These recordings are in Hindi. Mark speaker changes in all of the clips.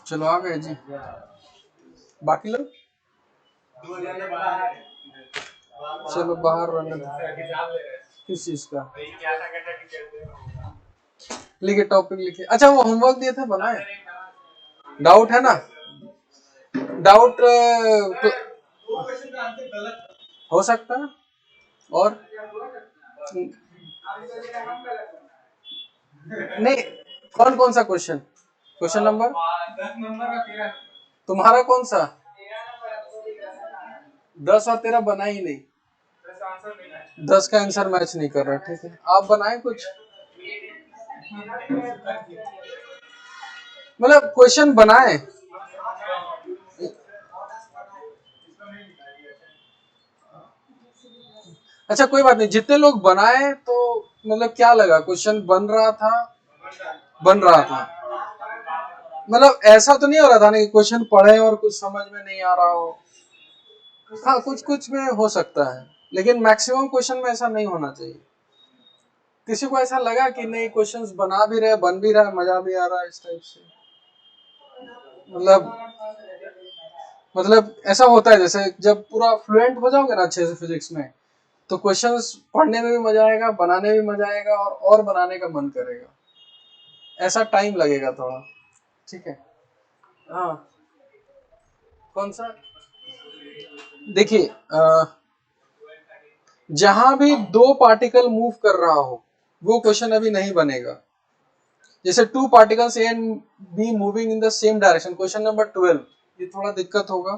Speaker 1: चलो आ गए जी। बाकी लोग चलो बाहर रहने दो। किस चीज का लिखे? टॉपिक लिखे। अच्छा वो होमवर्क दिए थे बनाए? डाउट है ना? डाउट हो सकता है। और नहीं, कौन कौन सा क्वेश्चन? क्वेश्चन नंबर 10 तुम्हारा कौन सा? 10 और 13 बना ही नहीं। 10 का आंसर मैच नहीं कर रहा। ठीक है, आप बनाए कुछ, मतलब क्वेश्चन बनाए। अच्छा कोई बात नहीं, जितने लोग बनाए तो मतलब क्या लगा, क्वेश्चन बन रहा था? बन रहा था, मतलब ऐसा तो नहीं हो रहा था ना कि क्वेश्चन पढ़े और कुछ समझ में नहीं आ रहा हो? हाँ कुछ कुछ में हो सकता है, लेकिन मैक्सिमम क्वेश्चन में ऐसा नहीं होना चाहिए। किसी को ऐसा लगा कि नहीं क्वेश्चंस बना भी रहे, बन भी रहा है, मजा भी आ रहा है इस टाइप से? मतलब ऐसा होता है जैसे जब पूरा फ्लुएंट हो जाओगे ना अच्छे से फिजिक्स में, तो क्वेश्चंस पढ़ने में भी मजा आएगा, बनाने में भी मजा आएगा, और बनाने का मन करेगा। ऐसा टाइम लगेगा थोड़ा। ठीक है। हाँ कौन सा? देखिए जहां भी दो पार्टिकल मूव कर रहा हो वो क्वेश्चन अभी नहीं बनेगा। जैसे two particles A and be moving in the same direction, question number 12, ये थोड़ा दिक्कत होगा।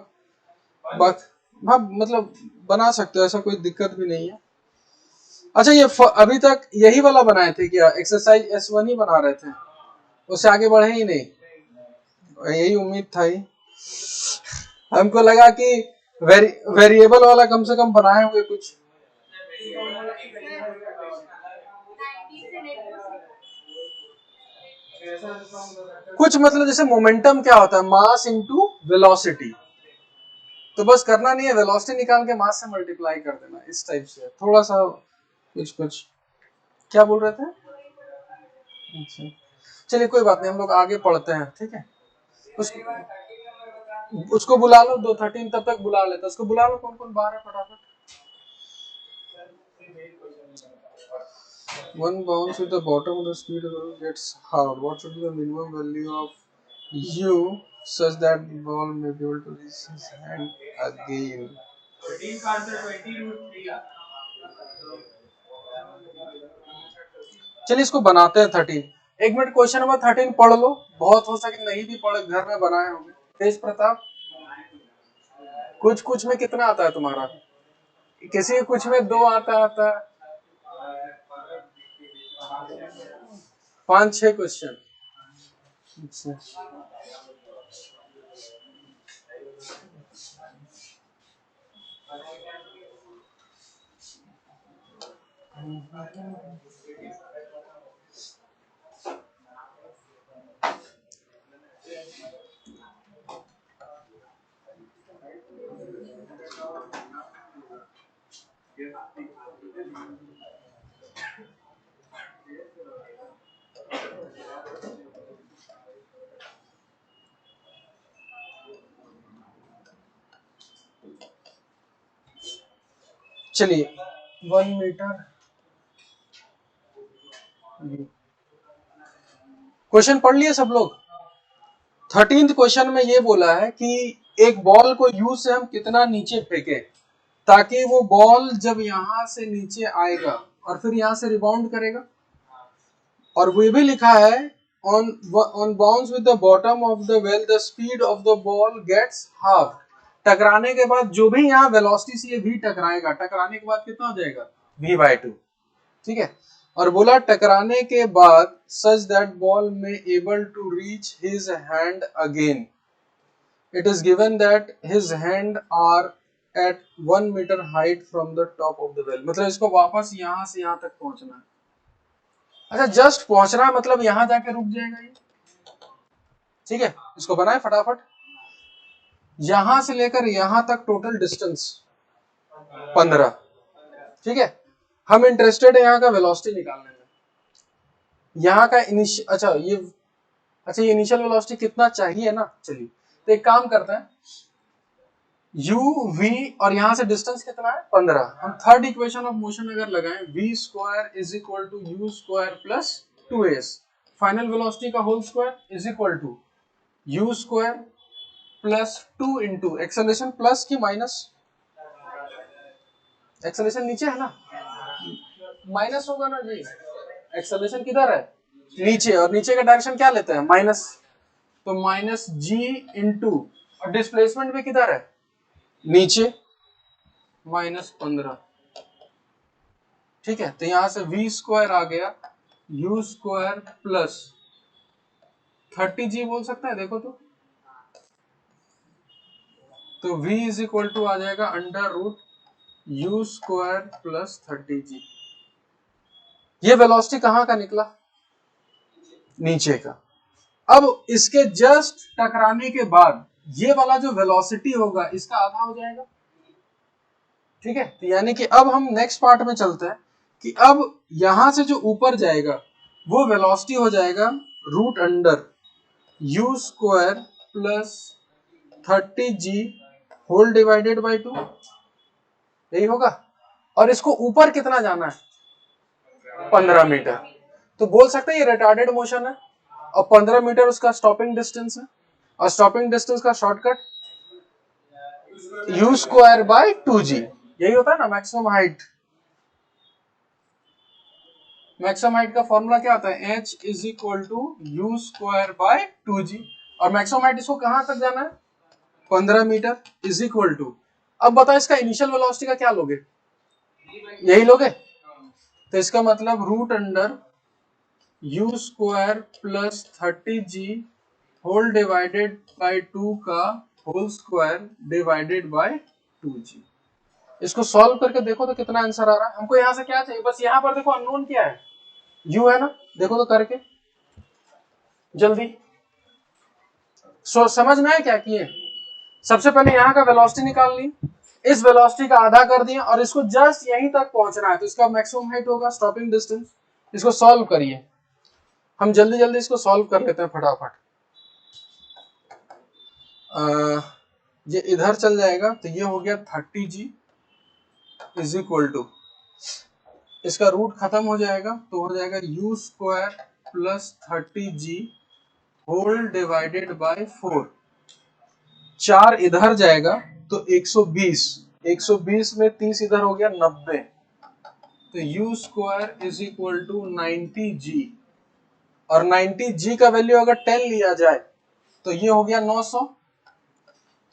Speaker 1: बट हाँ मतलब बना सकते हो, ऐसा कोई दिक्कत भी नहीं है। अच्छा ये अभी तक यही वाला बनाए थे क्या? एक्सरसाइज S1 ही बना रहे थे, उससे आगे बढ़े ही नहीं? यही उम्मीद था ही। हमको लगा कि वेरिएबल वाला कम से कम बनाए हुए कुछ। कुछ मतलब जैसे मोमेंटम क्या होता है, मास इनटू वेलोसिटी, तो बस करना नहीं है, वेलोसिटी निकाल के मास से मल्टीप्लाई कर देना, इस टाइप से थोड़ा सा कुछ कुछ। क्या बोल रहे थे? अच्छा चलिए कोई बात नहीं, हम लोग आगे पढ़ते हैं। ठीक है, उसको बुला लो, 2:13 तब तक बुला लेते, उसको बुला लो। कौन कौन बाहर है फटाफट? One bounce with the bottom of the speed gets halved. What should be the minimum value of U such that the ball may be able to reach his hand again? चलिए इसको बनाते हैं 13। 1 मिनट, क्वेश्चन नंबर 13 पढ़ लो, बहुत हो सके नहीं भी पढ़े, घर में बनाए होंगे। तेज प्रताप, कुछ कुछ में कितना आता है तुम्हारा? किसी के कुछ में 2 आता है, 5-6 क्वेश्चन। अच्छा चलिए 1 मीटर। क्वेश्चन पढ़ लिए सब लोग? 13th क्वेश्चन में ये बोला है कि एक बॉल को यू से हम कितना नीचे फेंके ताकि वो बॉल जब यहां से नीचे आएगा और फिर यहां से रिबाउंड करेगा। और वो भी लिखा है on bounce with the bottom of the well the speed of the ball gets half। टकराने के बाद जो भी यहाँ वेलोसिटी से ये v टकराएगा, टकराने के बाद कितना हो जाएगा? v/2। ठीक है, और बोला टकराने के बाद such that ball may able to reach his hand again, it is given that his hand are at 1 metre height from the top of the well. मतलब इसको वापस यहां से यहां तक पहुंचना है। अच्छा जस्ट पहुंचना है, मतलब यहां जाके रुक जाएगा ये। ठीक है, इसको बनाए फटाफट। यहां से लेकर यहां तक टोटल डिस्टेंस 15। ठीक है, हम इंटरेस्टेड है यहाँ का वेलोसिटी निकालने में। यहाँ का अच्छा ये इनिशियल वेलोसिटी कितना चाहिए ना। चलिए तो एक काम करते हैं, u v और यहां से डिस्टेंस कितना है 15। हम थर्ड इक्वेशन ऑफ मोशन अगर लगाएं v square is equal to u square plus 2s, final velocity का whole square is equal to u square plus 2 into acceleration plus की माइनस, एक्सेलरेशन नीचे है ना, माइनस होगा ना जी। एक्सेलरेशन किधर है नीचे, और नीचे का डायरेक्शन क्या लेते हैं माइनस, तो माइनस g इंटू, और डिस्प्लेसमेंट भी किधर है नीचे, -15। ठीक है, तो यहां से v स्क्वायर आ गया u स्क्वायर प्लस 30g बोल सकते हैं, देखो तो v इज इक्वल टू आ जाएगा under root u square plus 30g। ये वेलोसिटी कहां का निकला, नीचे का। अब इसके जस्ट टकराने के बाद ये वाला जो वेलोसिटी होगा इसका आधा हो जाएगा। ठीक है, तो यानी कि अब हम नेक्स्ट पार्ट में चलते हैं कि अब यहां से जो ऊपर जाएगा वो वेलोसिटी हो जाएगा root under u square plus 30g whole divided by 2, यही होगा। और इसको ऊपर कितना जाना है 15 मीटर, तो बोल सकते हैं ये रिटार्डेड मोशन है, और 15 मीटर उसका स्टॉपिंग डिस्टेंस है, और स्टॉपिंग डिस्टेंस का shortcut u square by 2g, यही होता है ना मैक्सिमम हाइट। मैक्सिमम हाइट का फॉर्मूला क्या होता है, h is equal to u square by 2g, और मैक्सिमम हाइट इसको कहां तक जाना है 15 मीटर, इज इक्वल टू, अब बताओ इसका इनिशियल वेलोसिटी का क्या लोगे, यही लोगे, तो इसका मतलब root under u square plus 30g whole divided by 2 का whole square divided by 2g। इसको सॉल्व करके देखो तो कितना आंसर आ रहा है। हमको यहां से क्या चाहिए, बस यहां पर देखो अननोन क्या है, u है ना, देखो तो करके जल्दी। समझ में आया क्या किए, सबसे पहले यहाँ का वेलोसिटी निकाल ली, इस वेलोसिटी का आधा कर दिया, और इसको जस्ट यहीं तक पहुंचना है, तो इसका मैक्सिमम हाइट होगा स्टॉपिंग डिस्टेंस। इसको सॉल्व करिए, हम जल्दी जल्दी इसको सॉल्व कर लेते हैं फटाफट। ये इधर चल जाएगा, तो ये हो गया 30g इज इक्वल टू, इसका रूट खत्म हो जाएगा तो हो जाएगा u square plus 30g whole divided by 4, 4 इधर जाएगा तो 120, 120 में 30 इधर हो गया 90, तो u square is equal to 90g, और 90g का वैल्यू अगर 10 लिया जाए तो ये हो गया 900,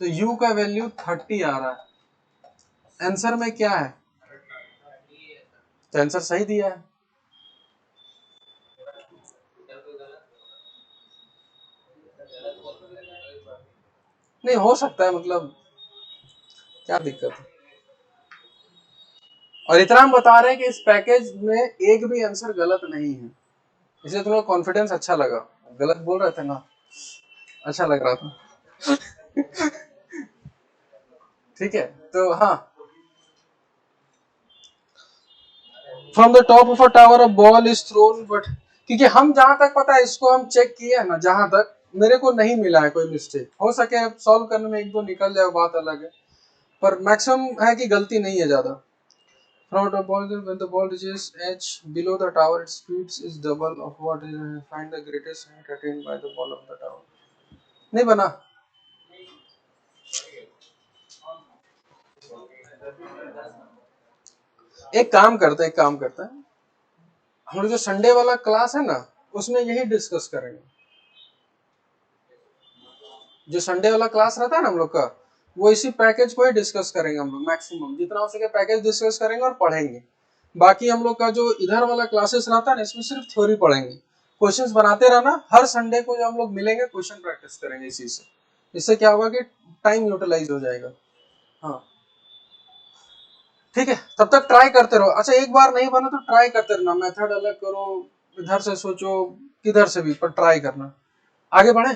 Speaker 1: तो u का वैल्यू 30 आ रहा है। आंसर में क्या है, तो आंसर सही दिया है। नहीं हो सकता है, मतलब क्या दिक्कत है, और इतना हम बता रहे हैं कि इस पैकेज में एक भी आंसर गलत नहीं है, इसलिए तुम्हें कॉन्फिडेंस अच्छा लगा। गलत बोल रहे थे ना, अच्छा लग रहा था। ठीक है, तो हाँ, from the top of a tower a ball is throne, but क्योंकि हम जहां तक पता है इसको हम चेक किए हैं ना, जहां तक मेरे को नहीं मिला है कोई मिस्टेक, हो सके सॉल्व करने में एक दो निकल जाए बात अलग है, पर मैक्सिमम है कि गलती नहीं है ज्यादा। From the ball, when the ball reaches h below the tower, its speed is double of what is find the greatest height attained by the ball of the tower. नहीं बना, एक काम करते हैं, हम लोग जो संडे वाला क्लास है ना उसमें यही डिस्कस करेंगे। जो संडे वाला क्लास रहता है ना हम लोग का, वो इसी पैकेज को ही डिस्कस करेंगे हम लोग, मैक्सिमम जितना हो सके पैकेज डिस्कस करेंगे और पढ़ेंगे। बाकी हम लोग का जो इधर वाला क्लासेस रहता है ना, इसमें सिर्फ थ्योरी पढ़ेंगे, क्वेश्चंस बनाते रहना, हर संडे को जब हम लोग मिलेंगे क्वेश्चन प्रैक्टिस करेंगे इसी से। इससे क्या होगा कि टाइम यूटिलाइज हो जाएगा। हाँ ठीक है, तब तक ट्राई करते रहो। अच्छा एक बार नहीं बना तो ट्राई करते रहना, मेथड अलग करो, इधर से सोचो, किधर से भी, पर ट्राई करना, आगे बढ़े।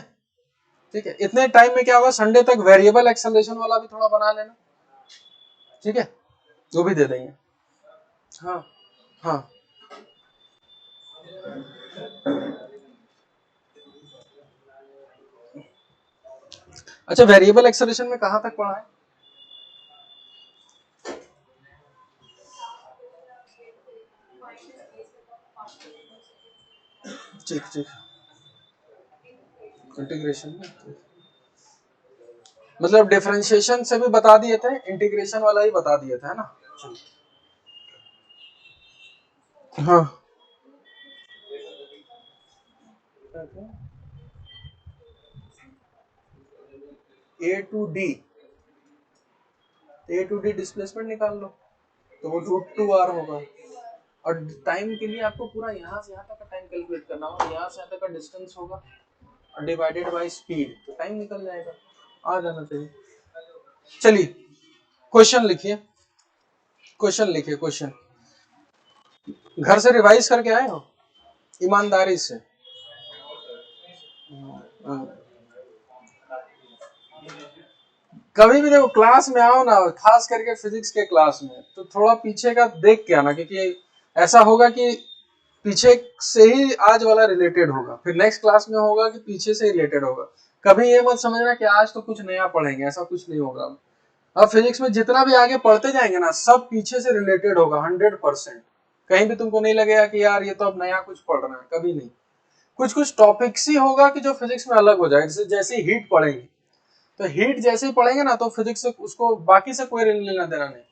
Speaker 1: ठीक है, इतने टाइम में क्या होगा, संडे तक वेरिएबल एक्सेलरेशन वाला भी थोड़ा बना लेना, ठीक है, वो भी दे देंगे। हाँ हाँ अच्छा, वेरिएबल एक्सेलरेशन में कहाँ तक पढ़ा है? ठीक ठीक, इंटीग्रेशन में मतलब डिफरेंशिएशन से भी बता दिए थे, इंटीग्रेशन वाला ही बता दिए थे, है ना? हाँ ए टू डी डिस्प्लेसमेंट निकाल लो तो वो √2r होगा। और टाइम के लिए आपको पूरा यहाँ से यहाँ तक का टाइम कैलकुलेट करना होगा, यहाँ से यहाँ तक का डिस्टेंस होगा और डिवाइडेड बाय स्पीड, तो टाइम निकल जाएगा, आ जाना चाहिए। चलिए क्वेश्चन लिखिए, क्वेश्चन लिखिए, क्वेश्चन घर से रिवाइज करके आए हो ईमानदारी से? कभी भी देखो क्लास में आओ ना, खास करके फिजिक्स के क्लास में, तो थोड़ा पीछे का देख के आना, क्योंकि ऐसा होगा कि पीछे से ही आज वाला रिलेटेड होगा, फिर नेक्स्ट क्लास में होगा कि पीछे से रिलेटेड होगा। कभी ये मत समझना कि आज तो कुछ नया पढ़ेंगे, ऐसा कुछ नहीं होगा। अब फिजिक्स में जितना भी आगे पढ़ते जाएंगे ना, सब पीछे से रिलेटेड होगा 100%। कहीं भी तुमको नहीं लगेगा कि यार ये तो अब नया कुछ पढ़ रहे हैं, कभी नहीं। कुछ कुछ टॉपिक्स ही होगा कि जो फिजिक्स में अलग हो जाएगा, जैसे जैसे हीट पढ़ेंगे, तो हीट जैसे ही पढ़ेंगे ना, तो फिजिक्स से उसको बाकी से कोई लेना देना नहीं।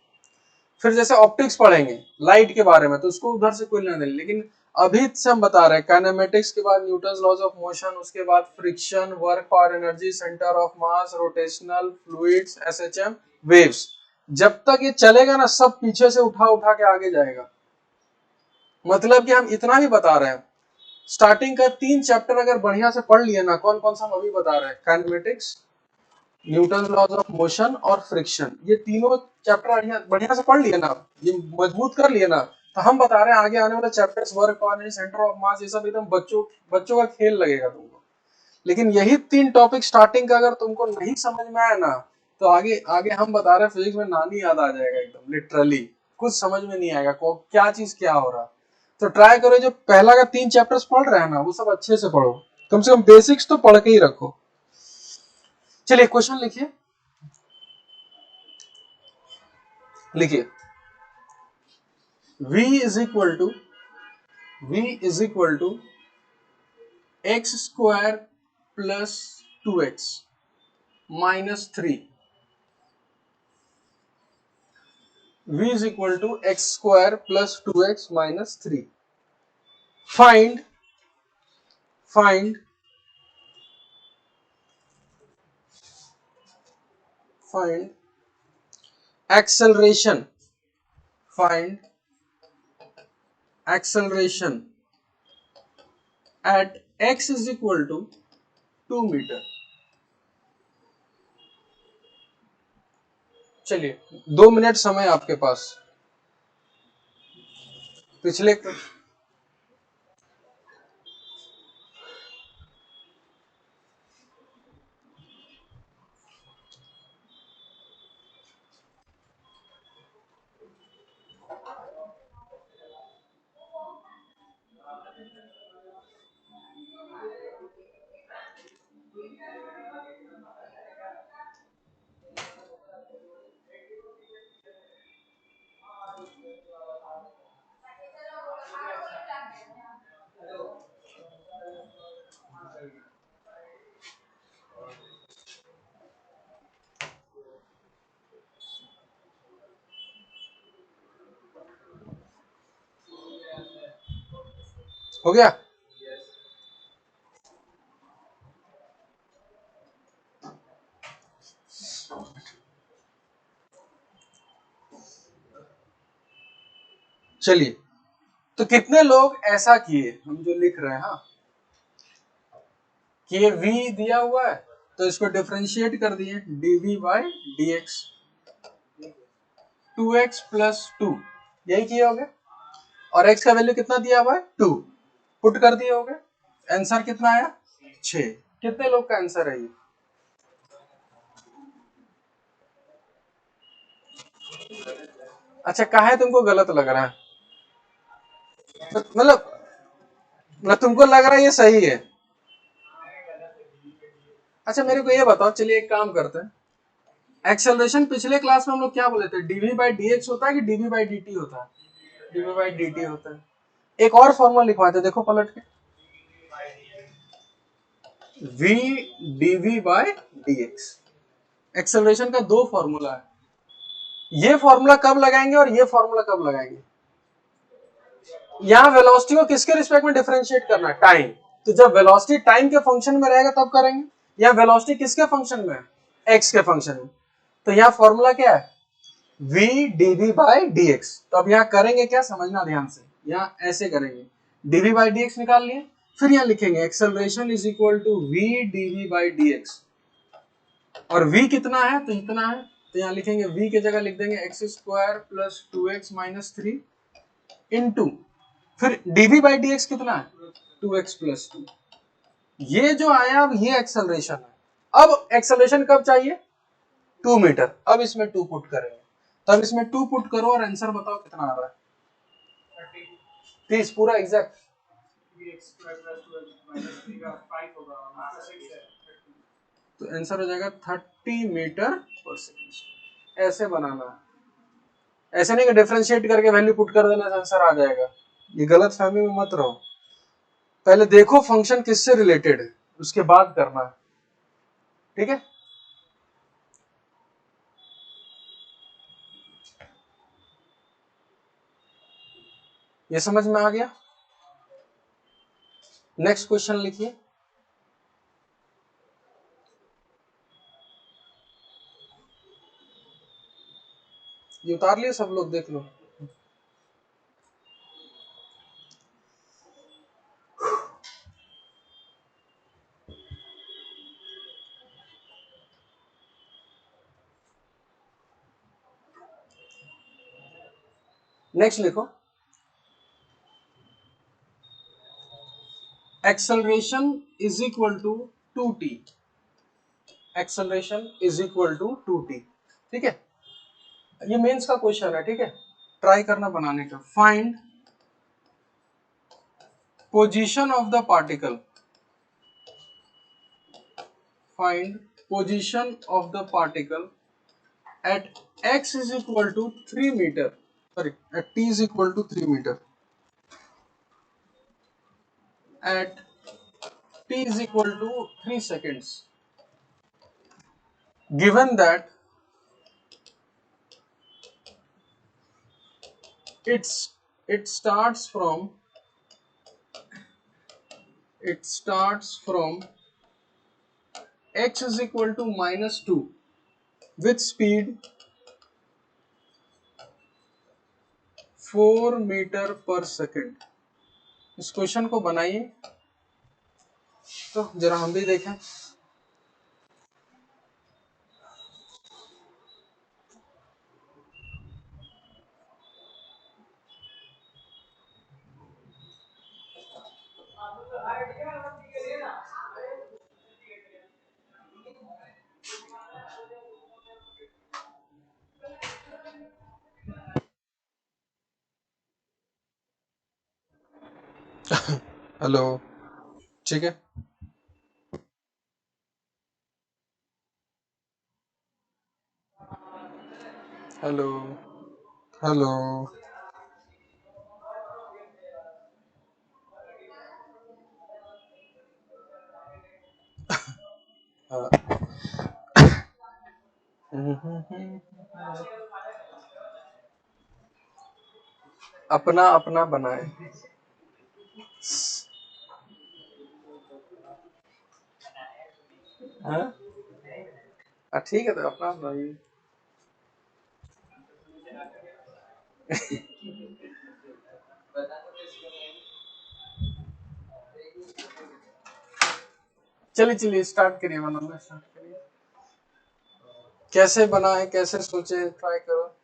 Speaker 1: फिर जैसे ऑप्टिक्स पढ़ेंगे लाइट के बारे में, तो उसको उधर से कोई लेना देना। लेकिन अभी से हम बता रहे हैं काइनेमेटिक्स के बाद न्यूटन्स लॉज ऑफ मोशन, उसके बाद friction, work, power, energy, centre of mass, rotational fluids, SHM, waves. जब तक ये चलेगा ना, सब पीछे से उठा उठा के आगे जाएगा। मतलब कि हम इतना भी बता रहे हैं, स्टार्टिंग का 3 चैप्टर अगर बढ़िया से पढ़ लिए ना, कौन कौन सा हम अभी बता रहे हैं, kinematics, Newton laws of motion और फ्रिक्शन, ये तीनों चैप्टर बढ़िया से पढ़ लिए ना, ये मजबूत कर लिए ना, तो हम बता रहे हैं आगे आने वाले chapters, work, power, centre of mass, ये सब एकदम बच्चों बच्चों का खेल लगेगा तुमको। लेकिन यही 3 टॉपिक स्टार्टिंग का अगर तुमको नहीं समझ में आया ना, तो आगे आगे हम बता रहे हैं फिजिक्स में नानी याद आ जाएगा एकदम लिटरली, कुछ समझ में नहीं आएगा को क्या चीज क्या हो रहा। तो ट्राई करो जो पहला का 3 चैप्टर्स पढ़ रहे हैं ना, वो सब अच्छे से पढ़ो, कम से कम बेसिक्स तो पढ़ के ही रखो। चलिए क्वेश्चन लिखिए, लिखिए v is equal to x square plus 2x minus 3। v is equal to x square plus 2x minus 3। Find find find acceleration, find acceleration at x is equal to 2 metre. चलिए 2 मिनट समय आपके पास। पिछले हो गया। चलिए, तो कितने लोग ऐसा किए, हम जो लिख रहे हैं, हाँ, कि ये v दिया हुआ है तो इसको डिफरेंशिएट कर दिए dv by dx, 2x plus 2, यही किए होगे। और x का वैल्यू कितना दिया हुआ है 2, पुट कर दिए होगे। आंसर कितना आया 6। कितने लोग का आंसर है ये? अच्छा, काहे तुमको गलत लग रहा है? मतलब तुमको लग रहा है ये सही है? अच्छा मेरे को ये बताओ, चलिए एक काम करते हैं, एक्सेलरेशन पिछले क्लास में हम लोग क्या बोले थे, डीवी बाई डी एक्स होता है कि डीवी बाई डी टी होता है? डीवी बाई डी टी होता है। एक और फॉर्मूला लिखवाते, देखो पलट के, v dv by dx। Acceleration का दो फॉर्मूला है, ये फॉर्मूला कब लगाएंगे और ये फॉर्मूला कब लगाएंगे? यहाँ वेलोसिटी को किसके रिस्पेक्ट में डिफरेंशिएट करना है, टाइम। तो जब वेलोसिटी टाइम के फंक्शन में रहेगा तब करेंगे। यहाँ वेलोसिटी किसके फंक्शन में है, एक्स के फंक्शन में। तो यहाँ फॉर्मूला क्या है, v dv बाई dx। तो अब यहाँ करेंगे क्या, समझना ध्यान से, यहाँ ऐसे करेंगे, dv बाई dx निकाल लिए, फिर यहाँ लिखेंगे acceleration is equal to v dv by dx। और v कितना है, तो इतना है, तो यहाँ लिखेंगे v की जगह लिख देंगे x square plus two x minus three into, फिर dv बाई dx कितना है, टू एक्स प्लस टू। ये जो आया अब ये एक्सेलरेशन है। अब एक्सेलरेशन कब चाहिए, 2 मीटर। अब इसमें 2 पुट करेंगे, तब इसमें 2 पुट करो और आंसर बताओ कितना आ रहा है, 30 पूरा एग्जैक्ट। तो आंसर हो जाएगा 30 मीटर पर सेकेंड। ऐसे बनाना है, ऐसे नहीं कि डिफरेंशिएट करके वैल्यू पुट कर देना आंसर आ जाएगा। ये गलत फहमी में मत रहो, पहले देखो फंक्शन किससे रिलेटेड है, उसके बाद करना है, ठीक है। ये समझ में आ गया? नेक्स्ट क्वेश्चन लिखिए। ये उतार लिए सब लोग, देख लो। नेक्स्ट लिखो, acceleration is equal to 2t। Acceleration is equal to 2t, ठीक है। ये मेंस का क्वेश्चन है, ठीक है, ट्राई करना बनाने का। Find position of the particle, find position of the particle at x is equal to 3 meter, sorry, at t is equal to 3 meter, at t is equal to 3 seconds, given that it's it starts from it starts from x is equal to minus 2 with speed 4 metre पर सेकेंड। इस क्वेश्चन को बनाइए, तो जरा हम भी देखें। हेलो, ठीक है। हेलो, हेलो, अपना अपना बनाए। हाँ? ठीक है, तो अपना बनाइए। चलिए चलिए स्टार्ट करिए, बनाना स्टार्ट करिए। कैसे बनाए, कैसे सोचे, ट्राई करो।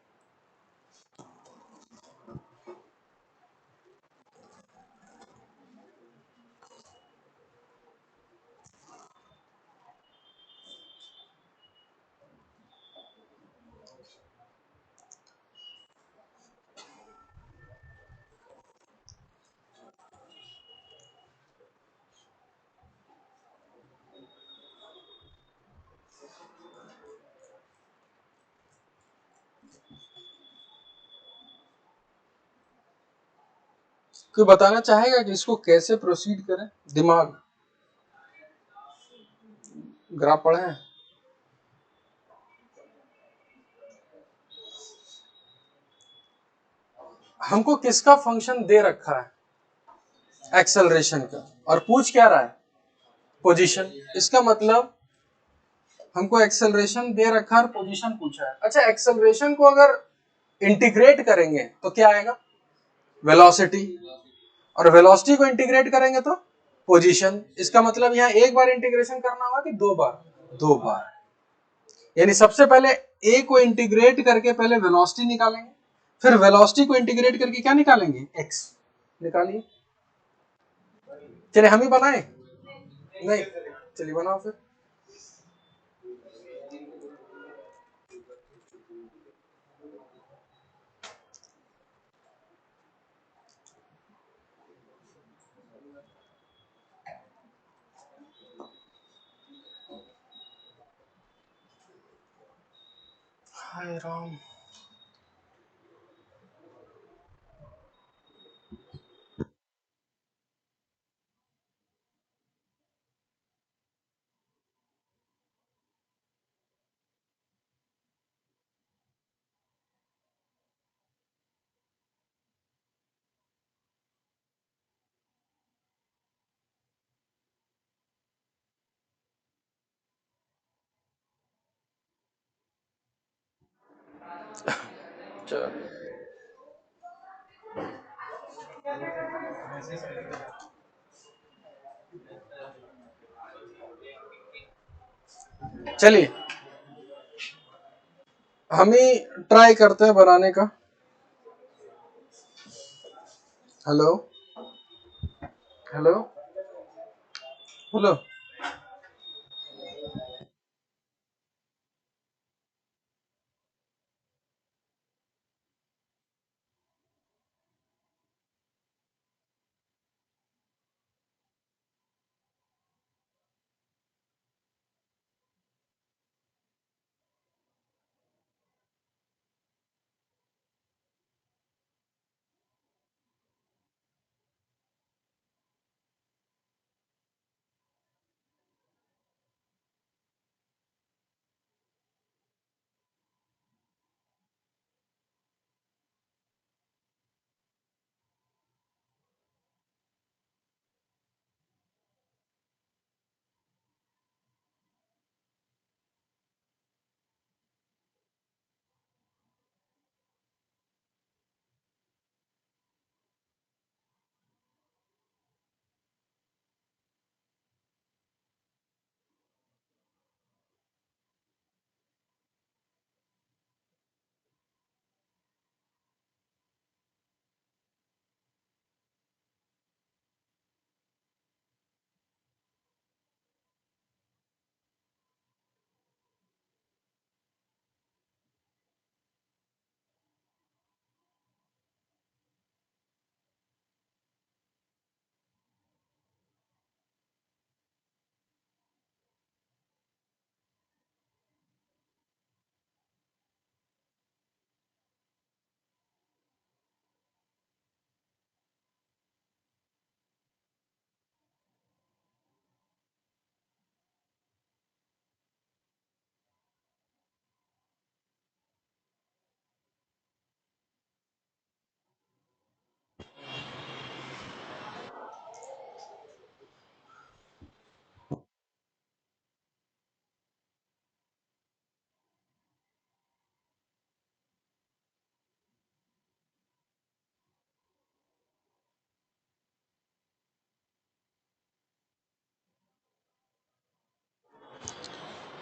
Speaker 1: कोई बताना चाहेगा कि इसको कैसे प्रोसीड करें? दिमाग, ग्राफ पढ़े हैं? हमको किसका फंक्शन दे रखा है? एक्सेलरेशन का, और पूछ क्या रहा है? पोजीशन। इसका मतलब हमको एक्सेलरेशन दे रखा है और पोजीशन पूछा है। अच्छा, एक्सेलरेशन को अगर इंटीग्रेट करेंगे तो क्या आएगा? वेलोसिटी। और वेलोसिटी को इंटीग्रेट करेंगे तो पोजीशन। इसका मतलब यहाँ एक बार इंटीग्रेशन करना होगा कि दो बार? दो बार। यानी सबसे पहले ए को इंटीग्रेट करके पहले वेलोसिटी निकालेंगे, फिर वेलोसिटी को इंटीग्रेट करके क्या निकालेंगे? एक्स। निकालिए। चलिए हम ही बनाए? नहीं, चलिए बनाओ फिर। हाय राम। चलिए हम ही ट्राई करते हैं बनाने का। हेलो हेलो बोलो।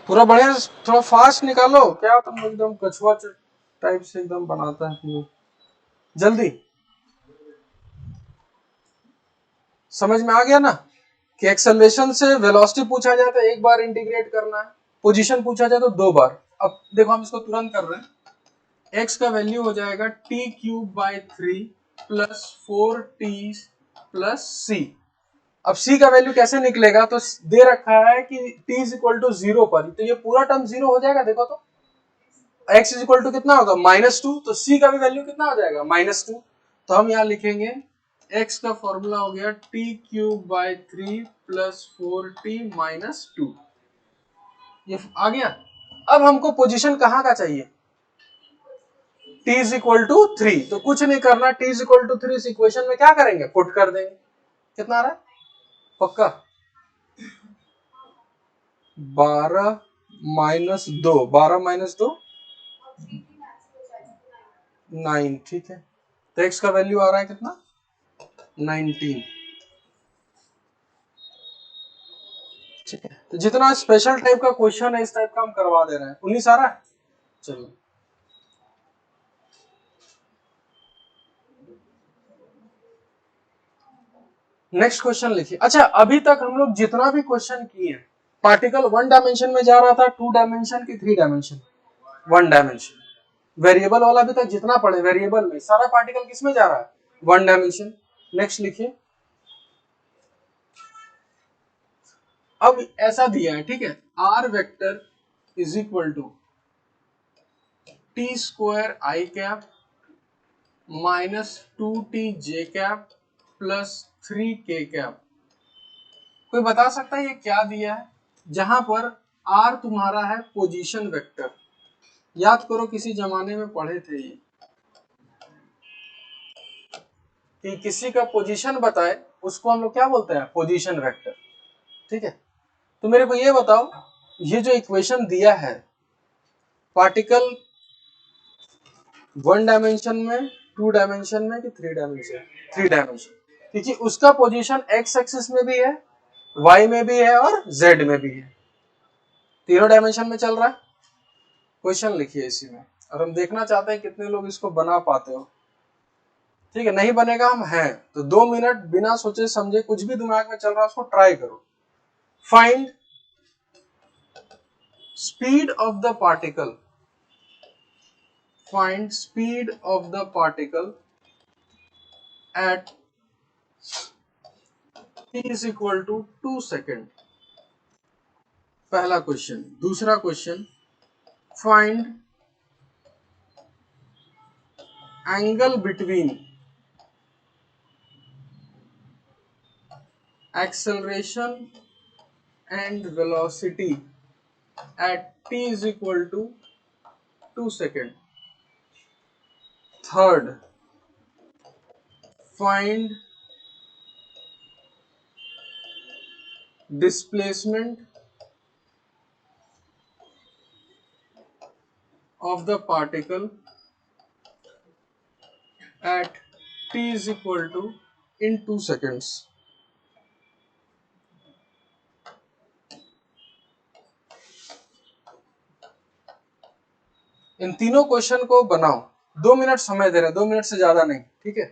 Speaker 1: पूरा बढ़िया, थोड़ा फास्ट निकालो। क्या तुम एकदम कछुआ टाइप से एकदम बनाता है? जल्दी। समझ में आ गया ना कि एक्सेलरेशन से वेलोसिटी पूछा जाए तो एक बार इंटीग्रेट करना है, पोजीशन पूछा जाए तो दो बार। अब देखो हम इसको तुरंत कर रहे हैं। एक्स का वैल्यू हो जाएगा T cube by 3 plus 4t plus C. अब c का वैल्यू कैसे निकलेगा? तो दे रखा है कि t इज इक्वल टू 0 पर, तो ये पूरा टर्म 0 हो जाएगा। देखो तो x इज इक्वल टू कितना होगा? -2। तो c का भी वैल्यू कितना हो जाएगा? -2। तो हम यहाँ लिखेंगे x का फॉर्मूला हो गया t³/3 + 4t - 2। ये आ गया। अब हमको पोजीशन कहाँ का चाहिए? t = 3, तो कुछ नहीं करना, t = 3 इस इक्वेशन में क्या करेंगे? पुट कर देंगे। कितना आ रहा है? पक्का 12 - 2, 12 - 2 9, ठीक है। तो x का वैल्यू आ रहा है कितना? 19। ठीक है, तो जितना स्पेशल टाइप का क्वेश्चन है इस टाइप का हम करवा दे रहे हैं। 19 आ रहा है। चलो नेक्स्ट क्वेश्चन लिखिए। अच्छा, अभी तक हम लोग जितना भी क्वेश्चन किए हैं, पार्टिकल 1 डायमेंशन में जा रहा था, 2 डायमेंशन की 3 डायमेंशन, 1 डायमेंशन। वेरिएबल वाला भी तक जितना पढ़े, वेरिएबल में सारा पार्टिकल किस में जा रहा है? 1 डायमेंशन। नेक्स्ट लिखिए। अब ऐसा दिया है, ठीक है, r vector is equal to t² - 2tj + 3k। कोई बता सकता है ये क्या दिया है? जहां पर r तुम्हारा है पोजीशन वेक्टर। याद करो किसी जमाने में पढ़े थे ये, कि किसी का पोजीशन बताए उसको हम लोग क्या बोलते हैं? Position vector. ठीक है, तो मेरे को ये बताओ, ये जो इक्वेशन दिया है, पार्टिकल 1 डायमेंशन में, 2 डायमेंशन में कि 3 डायमेंशन? 3 डायमेंशन, क्योंकि उसका पोजीशन x एक्सिस में भी है, y में भी है और z में भी है। तीनों डायमेंशन में चल रहा है। क्वेश्चन लिखिए इसी में, और हम देखना चाहते हैं कितने लोग इसको बना पाते हो। ठीक है, नहीं बनेगा हम हैं तो 2 मिनट बिना सोचे समझे कुछ भी दिमाग में चल रहा है उसको ट्राई करो। Find speed of the particle, find speed of the particle at t = 2 second. पहला क्वेश्चन। दूसरा question, find angle between acceleration and velocity at t = 2 second. Third, find displacement of the particle at t = in 2 seconds. इन तीनों क्वेश्चन को बनाओ। 2 मिनट समय दे रहे, 2 मिनट से ज्यादा नहीं। ठीक है,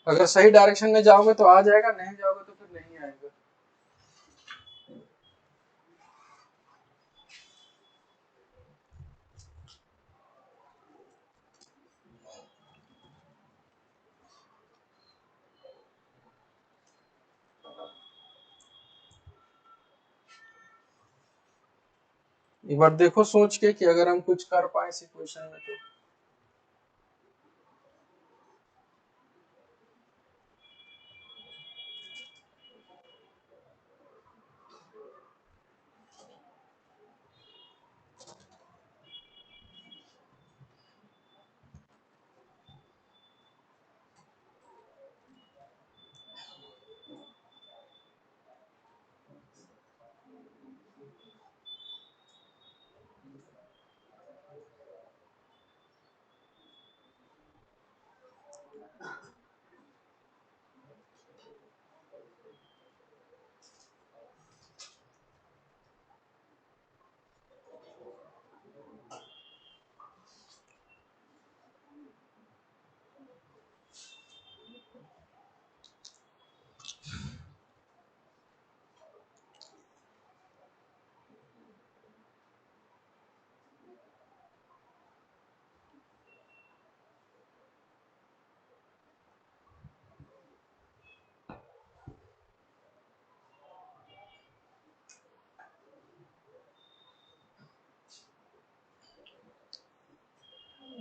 Speaker 1: अगर सही डायरेक्शन में जाओगे तो आ जाएगा, नहीं जाओगे तो फिर नहीं आएगा। एक बार देखो सोच के कि अगर हम कुछ कर पाए इस क्वेश्चन में तो।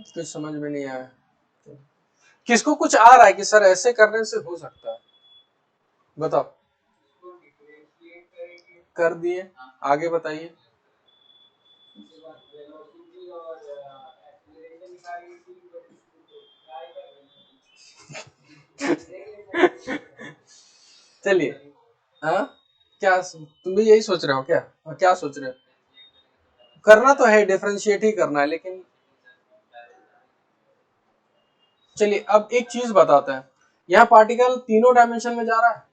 Speaker 1: कुछ समझ में नहीं आया। किसको कुछ आ रहा है कि सर ऐसे करने से हो सकता है? बताओ। कर दिए, आगे बताइए। चलिए, हाँ क्या तुम भी यही सोच रहे हो क्या? क्या सोच रहे हो? करना तो है, डिफरेंशिएट ही करना है, लेकिन चलिए अब एक चीज बताते हैं। यहाँ पार्टिकल तीनों डायमेंशन में जा रहा है।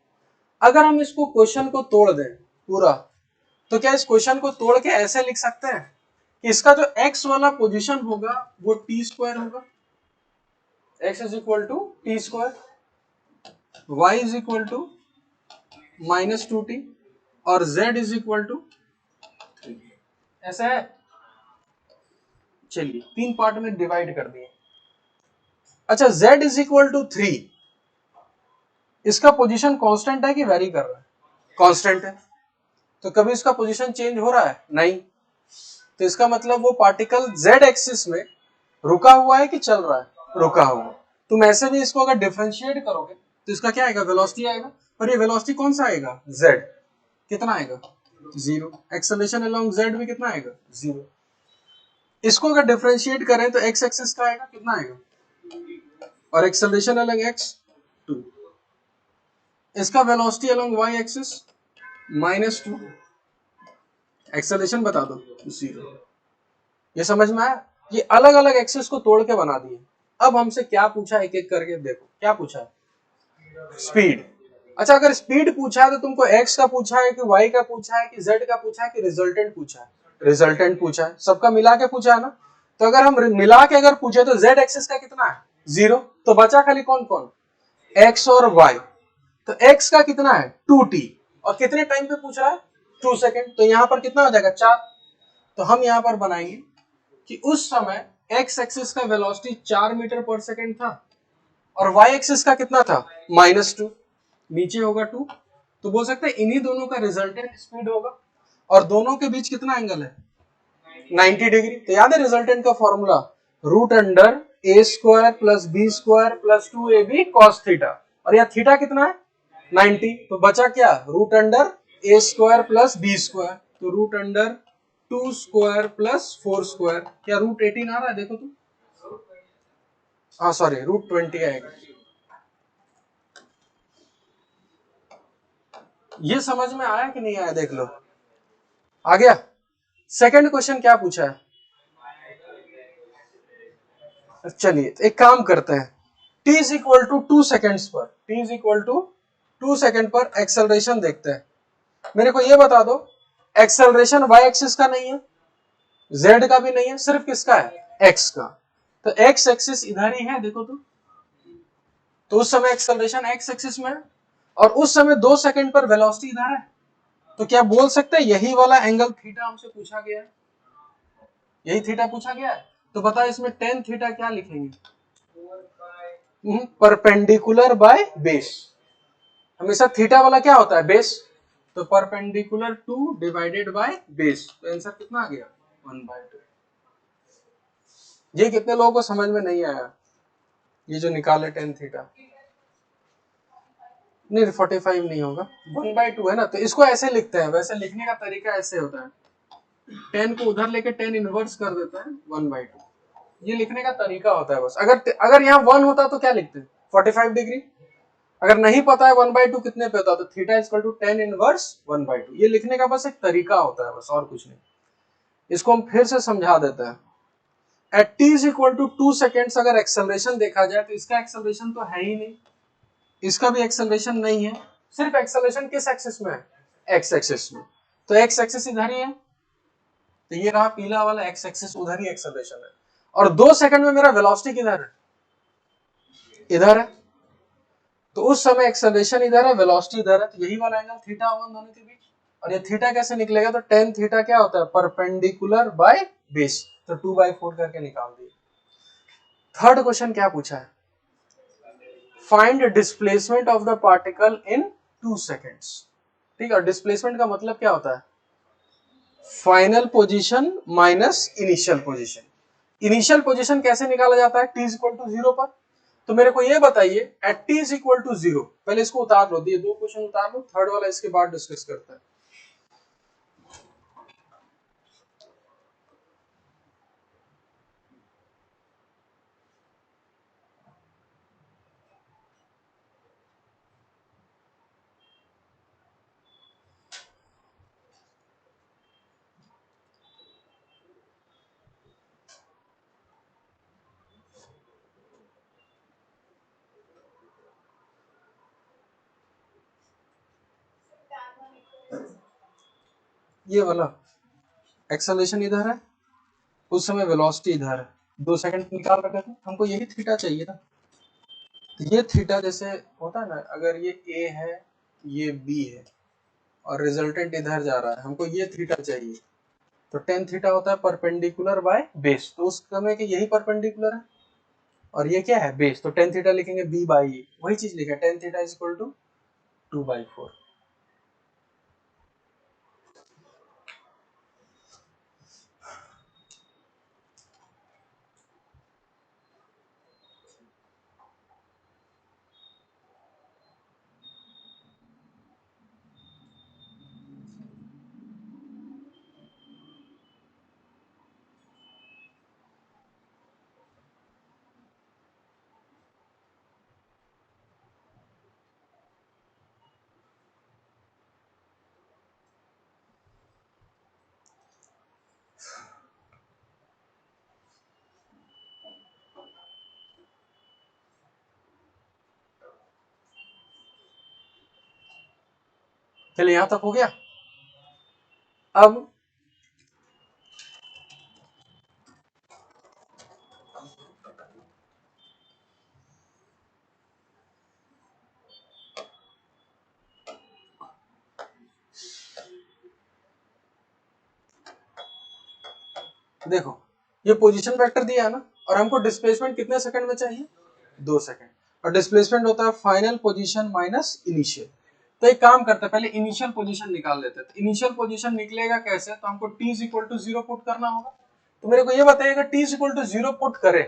Speaker 1: अगर हम इसको क्वेश्चन को तोड़ दें पूरा, तो क्या इस क्वेश्चन को तोड़ के ऐसे लिख सकते हैं कि इसका जो x वाला पोजीशन होगा वो टी स्क्वायर होगा, x is equal to t square, y is equal to -2t और z इज इक्वल टू, ऐसा है। चलिए तीन पार्ट में डिवाइड कर दिए। अच्छा, z इज इक्वल टू 3, इसका पोजीशन कांस्टेंट है कि वेरी कर रहा है? कांस्टेंट है। तो कभी इसका पोजीशन चेंज हो रहा है? नहीं। तो इसका मतलब वो पार्टिकल z एक्सिस में रुका हुआ है कि चल रहा है? रुका हुआ। तुम ऐसे भी इसको अगर डिफरेंशिएट करोगे तो इसका क्या आएगा? वेलोसिटी आएगा। पर ये वेलोसिटी कौन सा आएगा? z। कितना आएगा? 0। एक्सेलरेशन अलोंग z भी कितना आएगा? 0। इसको अगर डिफरेंशिएट करें तो x एक्सिस का आएगा कितना आएगा? और एक्सेलरेशन अलोंग x 2। इसका velocity along y axis -2। Acceleration बता दो, 0। ये समझ में आया? ये अलग अलग एक्सिस को तोड़ के बना दिए। अब हमसे क्या पूछा एक एक करके देखो। क्या पूछा है? स्पीड। अच्छा, अगर स्पीड पूछा है तो तुमको x का पूछा है कि y का पूछा है कि z का पूछा है कि रिजल्टेंट पूछा है? रिजल्टेंट पूछा है। सबका मिला के पूछा है ना? तो अगर हम मिला के अगर पूछे तो z एक्सिस का कितना है? 0। तो बचा खाली कौन कौन? x और y। तो x का कितना है? 2t। और कितने टाइम पे पूछ रहा है? 2 सेकेंड। तो यहां पर कितना हो जाएगा? 4। तो हम यहां पर बनाएंगे कि उस समय x एक्सिस का वेलोसिटी 4 मीटर पर सेकेंड था और y एक्सिस का कितना था? -2। नीचे होगा 2। तो बोल सकते हैं इन्हीं दोनों का रिजल्टेंट स्पीड होगा। और दोनों के बीच कितना एंगल है? 90 डिग्री। तो याद है रिजल्टेंट का formula? Root under A square plus B square plus 2ab cos थीटा। और यहाँ थीटा कितना है? 90। तो बचा क्या? Root under A square plus B square. तो root under 2 square plus 4 square. क्या रूट 18 आ रहा है? देखो तुम। हाँ सॉरी, रूट 20 आएगा। ये समझ में आया कि नहीं आया? देख लो, आ गया। सेकंड क्वेश्चन क्या पूछा है? चलिए एक काम करते हैं। t is equal to 2 seconds पर, t is equal to 2 second पर एक्सेलरेशन देखते हैं। मेरे को ये बता दो, एक्सेलरेशन y एक्सिस का नहीं है, z का भी नहीं है, सिर्फ किसका है? x का। तो x एक्सिस इधर ही है, देखो तो उस समय एक्सेलरेशन x एक्सिस में है और उस समय 2 सेकेंड पर वेलोसिटी इधर है। तो क्या बोल सकते हैं यही वाला एंगल थीटा हमसे पूछा गया है? यही थीटा पूछा गया है। तो बता इसमें टेन थीटा क्या लिखेंगे? Perpendicular by base. हमेशा थीटा वाला क्या होता है? बेस। तो परपेंडिकुलर 2 डिवाइडेड बाय बेस। तो आंसर कितना आ गया? 1/2। ये कितने लोगों को समझ में नहीं आया? ये जो निकाले टेन थीटा, नहीं 45 नहीं होगा, 1/2 है ना। तो इसको ऐसे लिखते हैं, वैसे लिखने का तरीका ऐसे होता है, 10 को उधर लेके 10 इनवर्स कर देते हैं 1/2। ये लिखने का तरीका होता है बस। अगर यहाँ 1 होता तो क्या लिखते हैं? 45 डिग्री। अगर नहीं पता है 1/2 कितने पे होता तो theta is equal to 10 inverse 1/2। ये लिखने का बस एक तरीका होता है बस, और कुछ नहीं। इसको हम फिर से समझा देते हैं। At t is equal to 2 seconds अगर एक्सेलरेशन देखा जाए तो इसका एक्सेलरेशन तो है ही नहीं, इसका भी एक्सेलरेशन नहीं है। सिर्फ एक्सेलरेशन किस एक्सिस में है? एक्स एक्सिस में। तो एक्स एक्सिस इधर ही है। तो ये रहा पीला वाला एक्स एक्सिस, उधर ही एक्सेलरेशन है। और 2 सेकंड में मेरा वेलोसिटी किधर है? इधर है। तो उस समय एक्सेलरेशन इधर है, वेलोसिटी इधर है। तो यही वाला एंगल थीटा होगा दोनों के बीच। और ये थीटा कैसे निकलेगा? तो टेन थीटा क्या होता है? Perpendicular by base. तो 2/4 करके निकाल दिए। थर्ड क्वेश्चन क्या पूछा है? Find displacement of the particle in 2 seconds. ठीक है, डिस्प्लेसमेंट का मतलब क्या होता है? Final position minus initial position. Initial position कैसे निकाला जाता है? t इक्वल टू 0 पर। तो मेरे को ये बताइए at t is equal to 0, पहले इसको उतार लो, ये दो क्वेश्चन उतार लो, थर्ड वाला इसके बाद डिस्कस करते हैं। ये वाला एक्सेलरेशन इधर है, उस समय वेलोसिटी इधर है, 2 सेकंड निकाल रखे थे, हमको यही थीटा चाहिए था। तो ये थीटा जैसे होता है ना, अगर ये ए है ये बी है और रिजल्टेंट इधर जा रहा है, हमको ये थीटा चाहिए, तो टेन थीटा होता है परपेंडिकुलर बाय बेस, तो उस समय के यही परपेंडिकुलर है और ये क्या है बेस, तो टेन थीटा लिखेंगे बी बाई ए, वही चीज लिखा tan theta is equal to 2/4। चलिए यहां तक हो गया। अब देखो ये पोजीशन वेक्टर दिया है ना, और हमको डिस्प्लेसमेंट कितने सेकंड में चाहिए, 2 सेकंड, और डिस्प्लेसमेंट होता है फाइनल पोजीशन माइनस इनिशियल। तो एक काम करते हैं, पहले इनिशियल पोजीशन निकाल लेते हैं। तो इनिशियल पोजीशन निकलेगा कैसे, तो हमको t is equal to 0 put करना होगा। तो मेरे को ये बताइएगा t is equal to 0 put करे,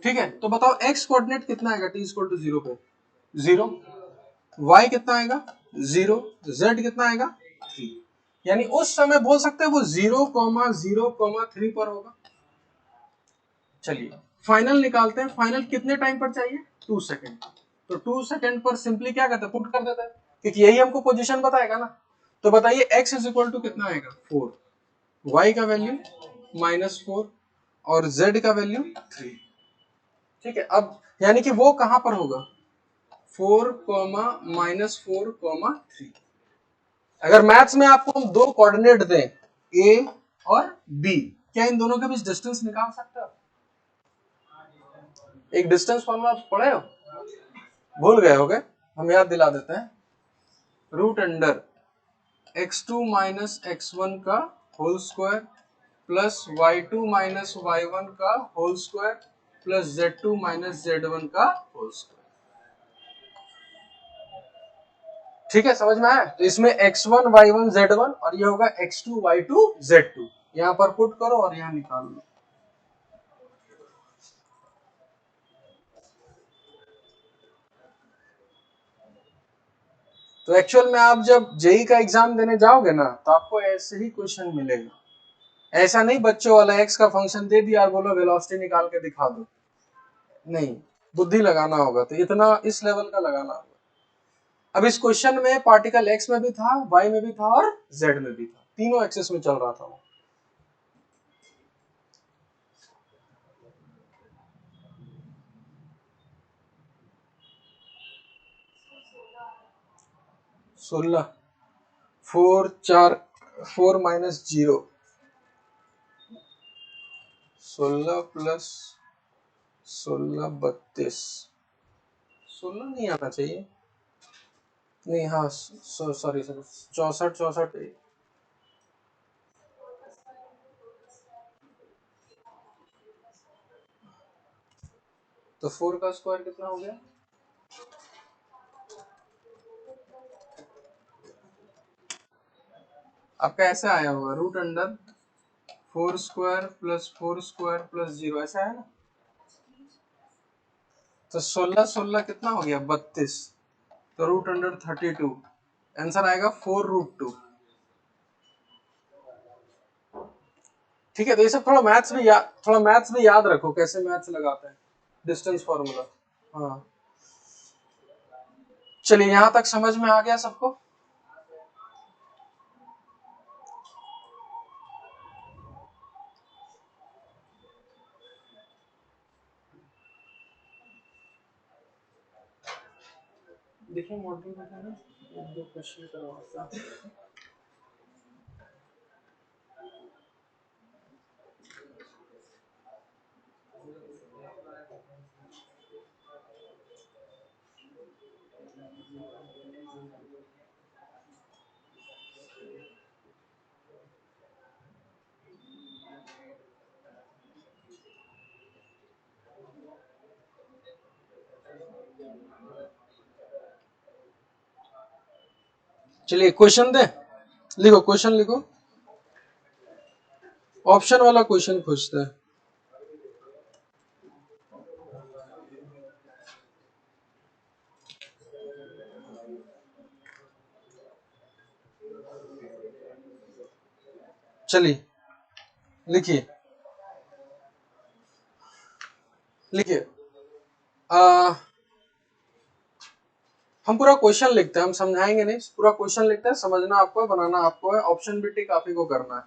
Speaker 1: ठीक है, तो बताओ x कोऑर्डिनेट कितना आएगा t इज इक्वल टू 0 पे, 0, y कितना आएगा 0, z कितना आएगा 3, यानी उस समय बोल सकते हैं वो 0,0,3 पर होगा। चलिए फाइनल निकालते हैं, फाइनल कितने टाइम पर चाहिए, 2 सेकंड, तो 2 सेकंड पर सिंपली क्या करते हैं, पुट कर देते हैं, क्योंकि यही हमको पोजीशन बताएगा ना। तो बताइए x इज इक्वल टू कितना आएगा 4, y का वैल्यू -4 और z का वैल्यू 3, ठीक है। अब यानी कि वो कहां पर होगा, 4, -4, 3। अगर मैथ्स में आपको हम दो कोऑर्डिनेट दें a और b, क्या इन दोनों के बीच डिस्टेंस निकाल सकते हो, एक डिस्टेंस फॉर्मूला पढ़े हो, भूल गए होगे, हम याद दिला देते हैं, root under x2 minus x1 का whole square plus y2 minus y1 का whole square plus z2 minus z1 का होल स्क्वायर। ठीक है, समझ में आया। तो इसमें x1 y1 z1 और ये होगा x2 y2 z2, यहां पर पुट करो और यहां निकाल लो। तो एक्चुअल में आप जब जेई का एग्जाम देने जाओगे ना, तो आपको ऐसे ही क्वेश्चन मिलेगा, ऐसा नहीं बच्चों वाला एक्स का फंक्शन दे दिया और बोलो वेलोसिटी निकाल के दिखा दो, नहीं, बुद्धि लगाना होगा, तो इतना इस लेवल का लगाना होगा। अब इस क्वेश्चन में पार्टिकल एक्स में भी था, वाई में भी था और जेड में भी था, तीनों एक्सेस में चल रहा था वो। सोलह, 4 माइनस 0, 16 प्लस 16 32, 16 नहीं आना चाहिए, नहीं, हाँ सॉरी सॉरी, 64 64, तो 4 का स्क्वायर कितना हो गया, आपका ऐसा आया होगा, root under 4 square plus 4 square plus 0, ऐसा है ना। तो 16 16 कितना हो गया 32, तो √32, आंसर आएगा 4√2। ठीक है, तो ये सब थोड़ा मैथ्स भी याद रखो, कैसे मैथ्स लगाते हैं, डिस्टेंस फॉर्मूला। हाँ, चलिए यहां तक समझ में आ गया सबको। देखिए मॉडल वगैरह एक दो क्वेश्चन करवाता हूं। चलिए क्वेश्चन दे, लिखो क्वेश्चन लिखो, ऑप्शन वाला क्वेश्चन पूछते हैं। चलिए लिखिए, लिखिए। हम पूरा क्वेश्चन लिखते हैं, हम समझाएंगे नहीं, पूरा क्वेश्चन लिखते हैं, समझना आपको है, बनाना आपको है, ऑप्शन भी टिक आप ही को करना है।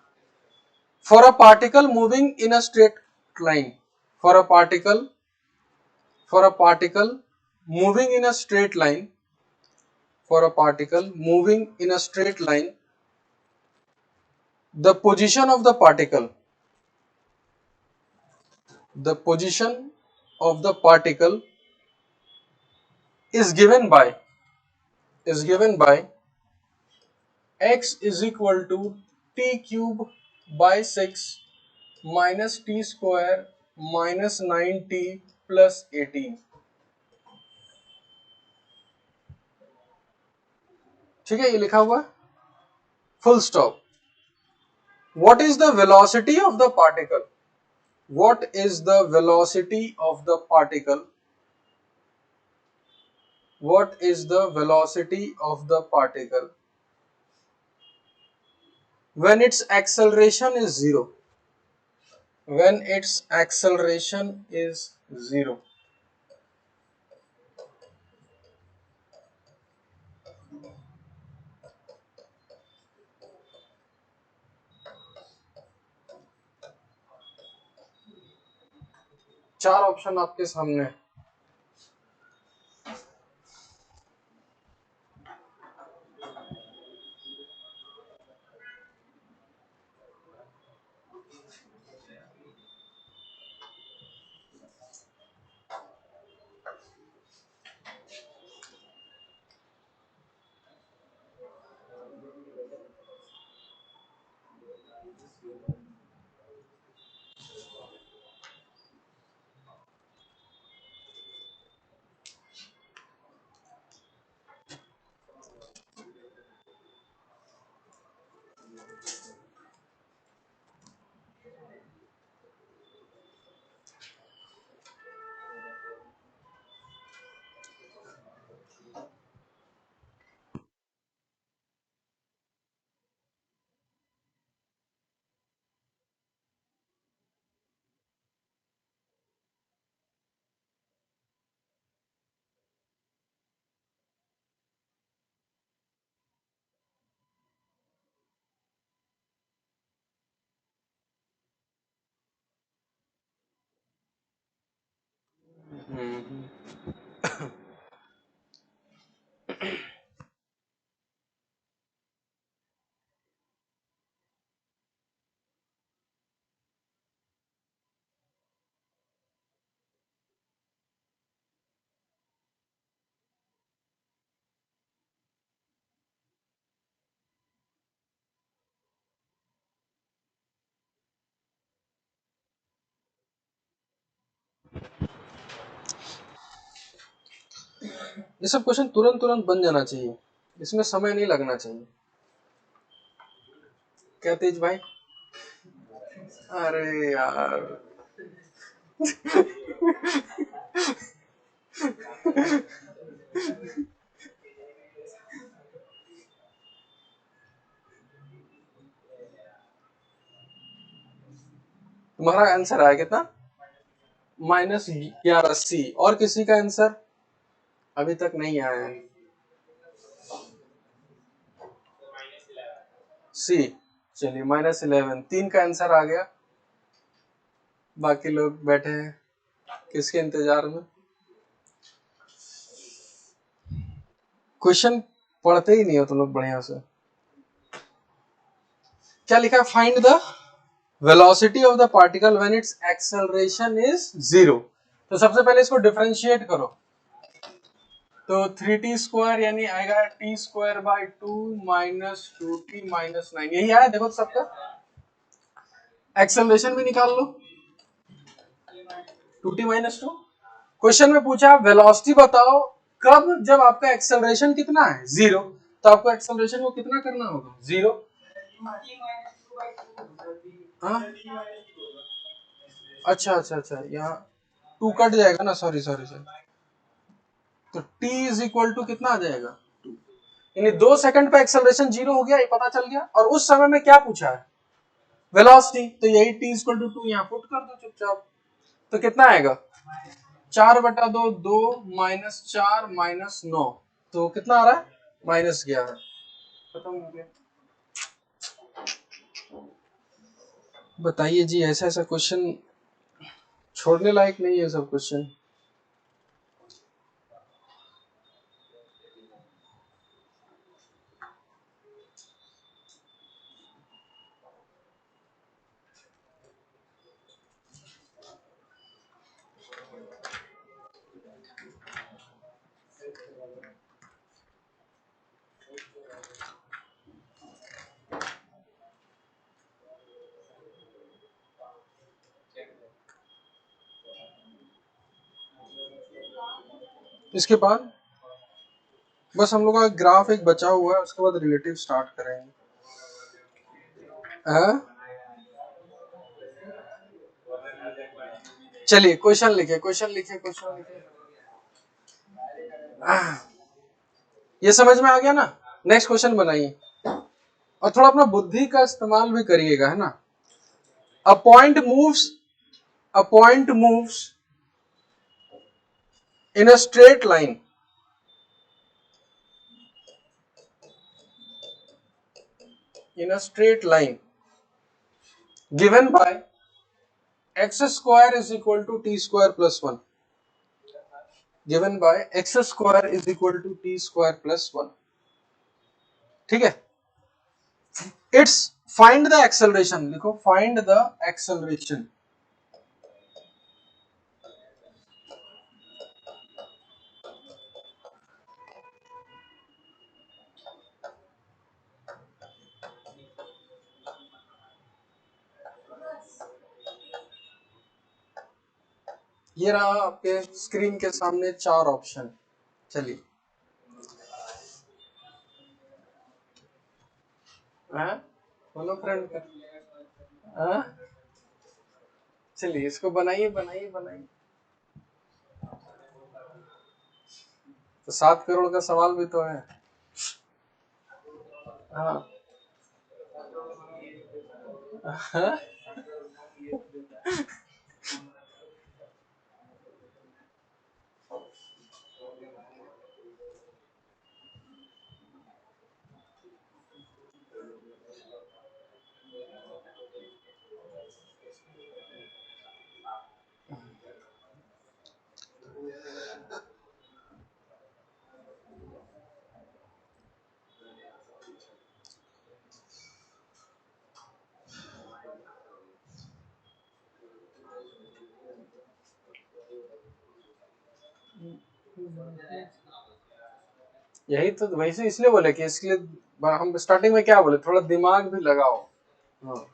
Speaker 1: For a particle moving in a straight line, for a particle, for a particle moving in a straight line, for a particle moving in a straight line, the position of the particle, the position of the particle is given by, is given by x is equal to t cube by 6 minus t square minus 9t plus 18। ठीक है, ये लिखा हुआ है, full stop. What is the velocity of the particle? What is the velocity of the particle? What is the velocity of the particle when its acceleration is zero? When its acceleration is zero. चार ऑप्शन आपके सामने है। ये सब क्वेश्चन तुरंत तुरंत बन जाना चाहिए, इसमें समय नहीं लगना चाहिए। क्या तेज भाई? अरे यार तुम्हारा आंसर आया कितना? -11C। और किसी का आंसर अभी तक नहीं आया है? सी। चलिए -11, 3 का आंसर आ गया। बाकी लोग बैठे हैं किसके इंतजार में? क्वेश्चन पढ़ते ही नहीं हो तुम लोग बढ़िया से। क्या लिखा है? Find the velocity of the particle when it's acceleration is 0। तो सबसे पहले इसको डिफरेंशिएट करो। तो 3t² यानी आएगा t²/2 -2t -9। यही आया देखो सबका। एक्सेलरेशन भी निकाल लो, 2t -2। क्वेश्चन में पूछा वेलोसिटी बताओ कब, जब आपका एक्सेलरेशन कितना है 0। तो आपको एक्सेलरेशन को कितना करना होगा? 0। हाँ अच्छा, यहाँ 2 कट जाएगा ना, सॉरी सॉरी सॉरी। तो t इज इक्वल टू कितना आ जाएगा? 2। यानी 2 सेकंड पे एक्सेलरेशन 0 हो गया, ये पता चल गया। और उस समय में क्या पूछा है? वेलोसिटी। तो यही t इक्वल टू 2 यहाँ पुट कर दो चुपचाप। तो कितना आएगा? 4/2, 2 -4 -9। तो कितना आ रहा है? -11। खत्म हो गया। बताइए जी, ऐसा ऐसा क्वेश्चन छोड़ने लायक नहीं है सब क्वेश्चन। इसके बाद बस हम लोग का ग्राफ एक बचा हुआ है, उसके बाद रिलेटिव स्टार्ट करेंगे। हाँ? चलिए क्वेश्चन लिखे, क्वेश्चन लिखे, क्वेश्चन लिखे। ये समझ में आ गया ना? नेक्स्ट क्वेश्चन बनाइए और थोड़ा अपना बुद्धि का इस्तेमाल भी करिएगा, है ना? A point moves in a straight line given by x² is equal to t² plus 1। given by x² is equal to t² plus 1। ठीक है। इट्स फाइंड द एक्सेलरेशन, लिखो फाइंड द एक्सेलरेशन। ये रहा आपके स्क्रीन के सामने 4 ऑप्शन। चलिए, बोलो फ्रेंड का। चलिए इसको बनाइए बनाइए बनाइए। तो 7 करोड़ का सवाल भी तो है। हाँ। हाँ? यही तो वैसे इसलिए बोले कि इसलिए हम स्टार्टिंग में क्या बोले, थोड़ा दिमाग भी लगाओ। हाँ।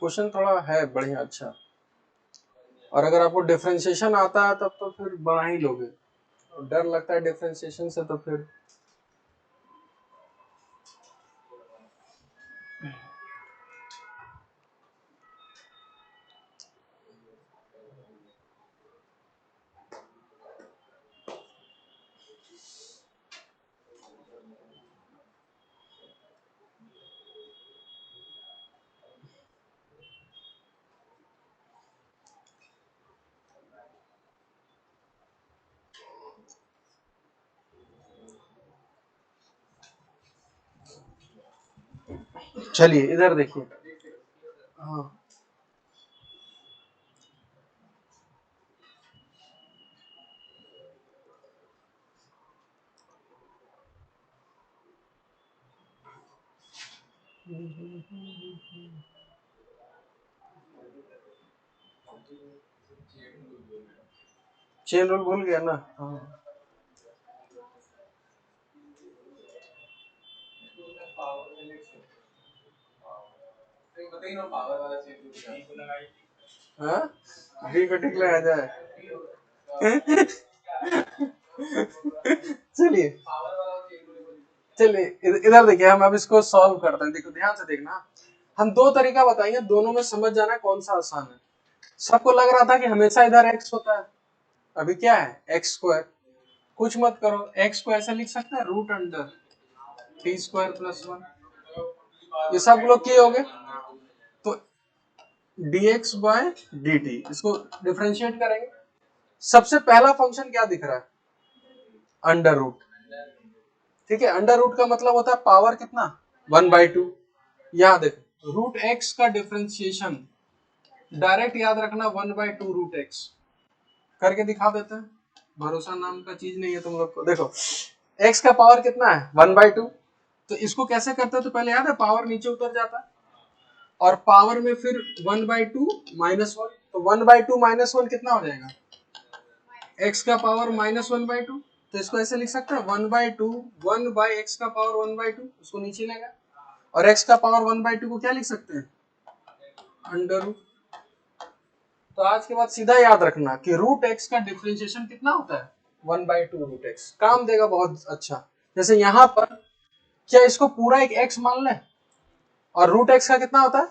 Speaker 1: क्वेश्चन थोड़ा है बढ़िया अच्छा, और अगर आपको डिफरेंशिएशन आता है तब तो फिर बना ही लोगे, और डर लगता है डिफरेंशिएशन से तो फिर चलिए इधर देखिए। हाँ चेन रूल भूल गया ना। हाँ हाँ वी को टिक लगा जाए। चलिए चलिए इधर देखिए, हम अब इसको सॉल्व करते हैं। देखो ध्यान से देखना, हम दो तरीका बताएंगे, दोनों में समझ जाना है कौन सा आसान है। सबको लग रहा था कि हमेशा इधर एक्स होता है, अभी क्या है एक्स स्क्वायर। कुछ मत करो, एक्स को ऐसे लिख सकते हैं root under t square plus one, ये सब लोग किए होंगे। तो dx बाय dt इसको डिफरेंशिएट करेंगे। सबसे पहला फंक्शन क्या दिख रहा है, अंडर रूट। ठीक है, अंडर रूट का मतलब होता है पावर कितना, 1/2। यहाँ देखो रूट एक्स का डिफरेंशिएशन डायरेक्ट याद रखना 1/2 रूट एक्स, करके दिखा देते हैं। भरोसा नाम का चीज नहीं है तुम लोग को। देखो एक्स का पावर कितना है 1/2, तो इसको कैसे करते हैं, तो पहले याद है पावर नीचे उतर जाता है, और पावर में फिर 1/2 -1, तो 1/2 -1 कितना हो जाएगा, एक्स का पावर -1/2। तो इसको ऐसे लिख सकते हैं 1/2 1/x का पावर 1/2, उसको नीचे लेगा, और x का पावर 1/2 को क्या लिख सकते हैं, अंडर रूट। तो आज के बाद सीधा याद रखना कि रूट एक्स का डिफरेंशिएशन कितना होता है 1/2 रूट एक्स, काम देगा बहुत अच्छा। जैसे यहाँ पर क्या इसको पूरा एक x मान लें, और रूट एक्स का कितना होता है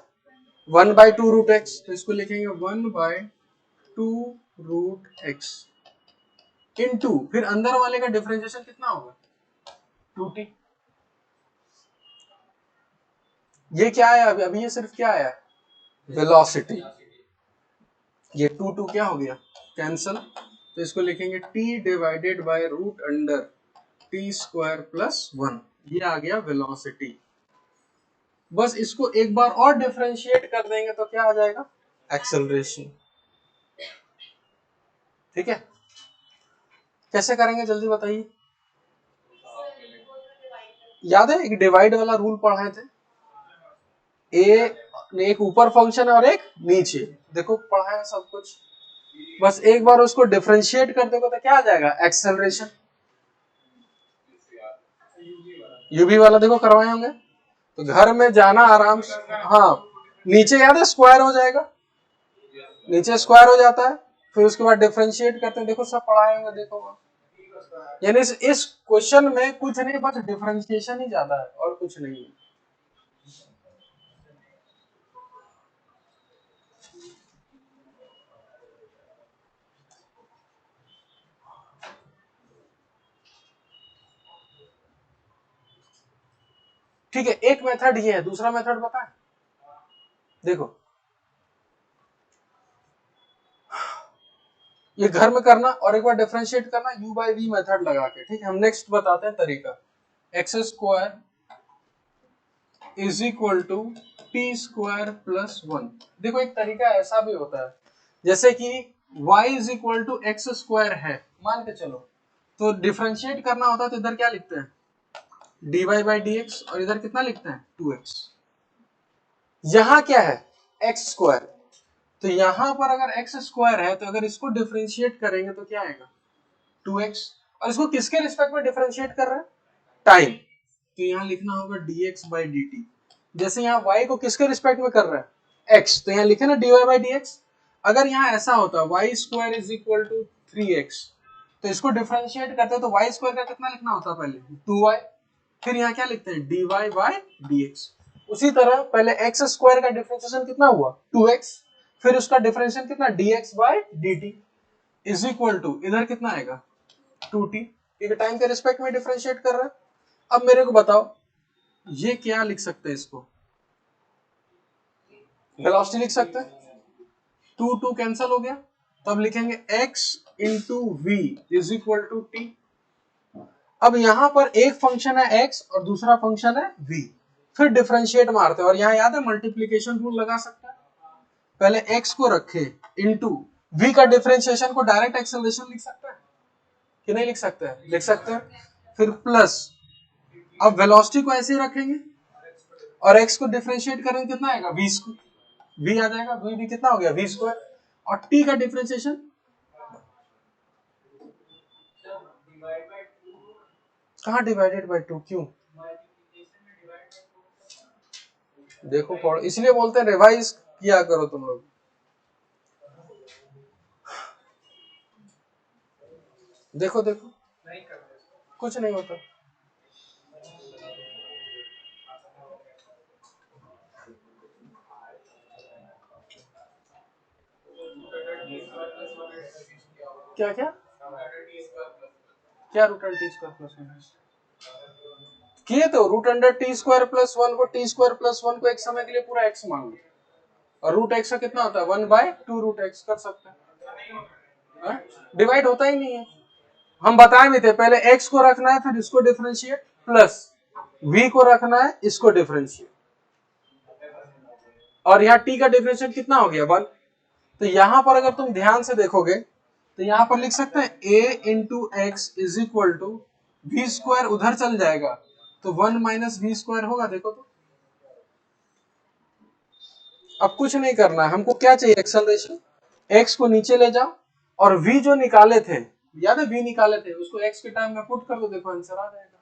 Speaker 1: 1/2 रूट एक्स, तो इसको लिखेंगे 1/2 रूट एक्स इनटू फिर अंदर वाले का डिफरेंशिएशन कितना होगा 2t। ये क्या है, अभी ये सिर्फ क्या है वेलोसिटी, ये 2 क्या हो गया कैंसल, तो इसको लिखेंगे t divided by root under t square plus 1, ये आ गया वेलोसिटी। बस इसको एक बार और डिफरेंशिएट कर देंगे तो क्या आ जाएगा एक्सेलरेशन। ठीक है, कैसे करेंगे जल्दी बताइए। याद है एक डिवाइड वाला रूल पढ़ाए थे, ए एक ऊपर फंक्शन है और एक नीचे, देखो पढ़ा है सब कुछ। बस एक बार उसको डिफरेंशिएट कर दोगे तो क्या आ जाएगा एक्सेलरेशन। यूवी वाला देखो करवाए होंगे, तो घर में जाना आराम से। हाँ नीचे याद है स्क्वायर हो जाएगा, नीचे स्क्वायर हो जाता है, फिर उसके बाद डिफरेंशिएट करते हैं, देखो सब पढ़ाए होंगे देखो। यानी इस क्वेश्चन में कुछ नहीं, बस डिफरेंशिएशन ही ज्यादा है और कुछ नहीं है। ठीक है, एक मेथड ये है, दूसरा मेथड बताएं। देखो ये घर में करना और एक बार डिफरेंशिएट करना u बाई वी मेथड लगा के। ठीक है, हम नेक्स्ट बताते हैं तरीका, x square is equal to t square plus 1। देखो एक तरीका ऐसा भी होता है, जैसे कि y is equal to x square है मान के चलो, तो डिफरेंशिएट करना होता है तो इधर क्या लिखते हैं dy बाई डी एक्स, और इधर कितना लिखते हैं 2x। यहाँ क्या है एक्स स्क्वायर, तो यहाँ पर अगर एक्स स्क्वायर है तो अगर इसको डिफरेंशिएट करेंगे तो क्या आएगा 2x, और इसको किसके रिस्पेक्ट में डिफरेंशिएट कर रहे हैं टाइम, तो यहाँ लिखना होगा dx बाई dt। जैसे यहाँ y को किसके रिस्पेक्ट में कर रहे हैं x, तो यहाँ लिखे ना dy बाई dx। अगर यहाँ ऐसा होता y square is equal to 3x, तो इसको डिफरेंशिएट करते तो y स्क्वायर का कितना लिखना होता पहले 2y, फिर यहाँ क्या लिखते हैं dy बाई dx। उसी तरह पहले x स्क्वायर का डिफरेंशिएशन कितना हुआ 2x, फिर उसका डिफरेंशिएशन कितना dx by dt is equal to इधर कितना आएगा 2t, क्योंकि टाइम के रिस्पेक्ट में डिफरेंशिएट कर रहा है। अब मेरे को बताओ ये क्या लिख सकते हैं, इसको वेलोसिटी लिख सकते हैं, 2 कैंसिल हो गया, तो अब लिखेंगे x into v is equal to t. अब यहां पर एक फंक्शन है x और दूसरा फंक्शन है v, फिर डिफरेंशिएट मारते हैं, और यहां याद है मल्टीप्लीकेशन रूल लगा सकते हैं, पहले x को रखे इंटू v का डिफरेंशिएशन को डायरेक्ट एक्सेलरेशन लिख सकते हैं कि नहीं लिख सकते हैं, लिख सकते हैं, फिर प्लस अब वेलोसिटी को ऐसे ही रखेंगे और x को डिफरेंशिएट करेंगे कितना आएगा v स्क्वायर, v आ जाएगा, v भी कितना हो गया v स्क्वायर, और t का डिफरेंशिएशन कहाँ डिवाइडेड बाय 2, क्यों देखो पढ़ो, इसलिए बोलते हैं रिवाइज किया करो तुम लोग। देखो देखो कुछ नहीं होता, क्या क्या क्या root under t square plus 1 किए, तो root under t square plus 1 को टी स्क्वायर प्लस 1 को एक समय के लिए पूरा एक्स मान लो, और रूट एक्स का कितना होता है 1/2 रूट एक्स कर सकते हैं, डिवाइड होता ही नहीं है। हम बताए भी थे पहले x को रखना है, फिर इसको डिफरेंशिएट, प्लस v को रखना है, इसको डिफरेंशिएट, और यहाँ t का डिफरेंशिएट कितना हो गया 1। तो यहां पर अगर तुम ध्यान से देखोगे तो यहां पर लिख सकते हैं a into x is equal to v square, उधर चल जाएगा तो 1 माइनस वी स्क्वायर होगा, देखो तो। अब कुछ नहीं करना है, हमको क्या चाहिए एक्सेलरेशन, x को नीचे ले जाओ, और v जो निकाले थे, याद है v निकाले थे, उसको x के टाइम में पुट कर दो, देखो आंसर आ जाएगा।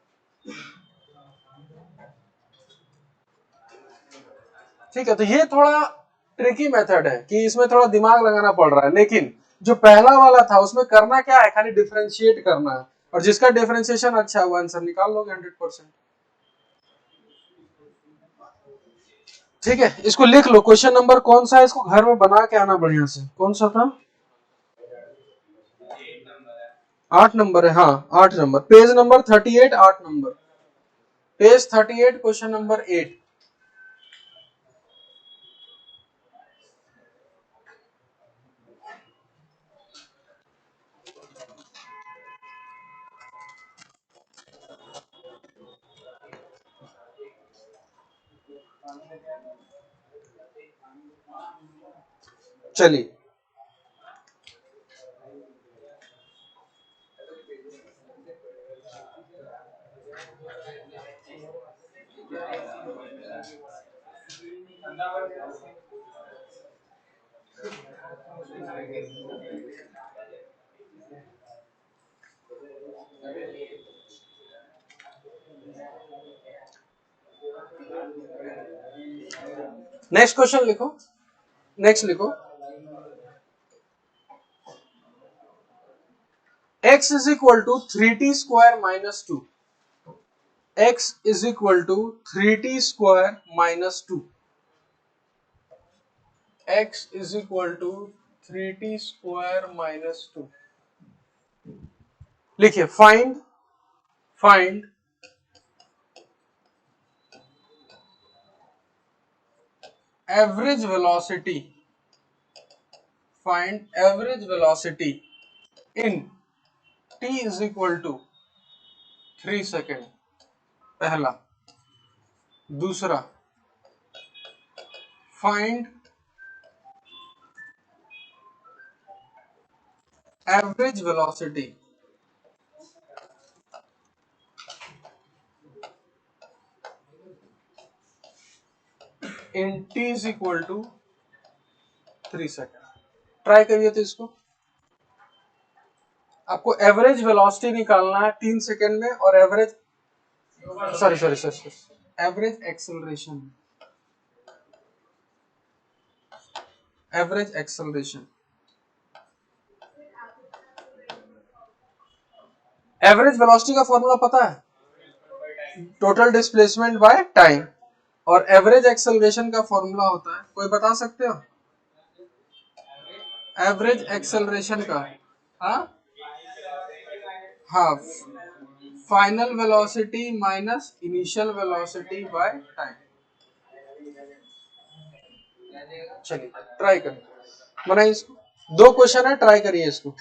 Speaker 1: ठीक है, तो ये थोड़ा ट्रिकी मेथड है कि इसमें थोड़ा दिमाग लगाना पड़ रहा है, लेकिन जो पहला वाला था उसमें करना क्या है, खाली डिफरेंशिएट करना है, और जिसका डिफरेंशिएशन अच्छा है वो आंसर निकाल लोगे 100%। ठीक है, इसको लिख लो, क्वेश्चन नंबर कौन सा है, इसको घर में बना के आना बढ़िया से, कौन सा था 8 नंबर है, हाँ 8 number, page number 38, 8 number, page 38, question number 8। चलिए नेक्स्ट क्वेश्चन लिखो, नेक्स्ट लिखो, x is equal to 3t square minus 2, x is equal to 3t square minus 2, x is equal to 3t square minus 2। लिखिए find find average velocity, find average velocity in t is equal to 3 second, पहला। दूसरा, find average velocity in t is equal to 3 second. Try करिए तो इसको, आपको एवरेज वेलोसिटी निकालना है 3 सेकेंड में, और average sorry sorry sorry average acceleration, average acceleration. Average velocity का फॉर्मूला पता है? Total displacement by time. और एवरेज एक्सेलरेशन का फॉर्मूला होता है, कोई बता सकते हो? एवरेज एक्सेलरेशन का, हाँ हाँ, final velocity minus initial velocity by time. चलिए ट्राई करें, बनाइए इसको। दो क्वेश्चन है, ट्राई करिए इसको।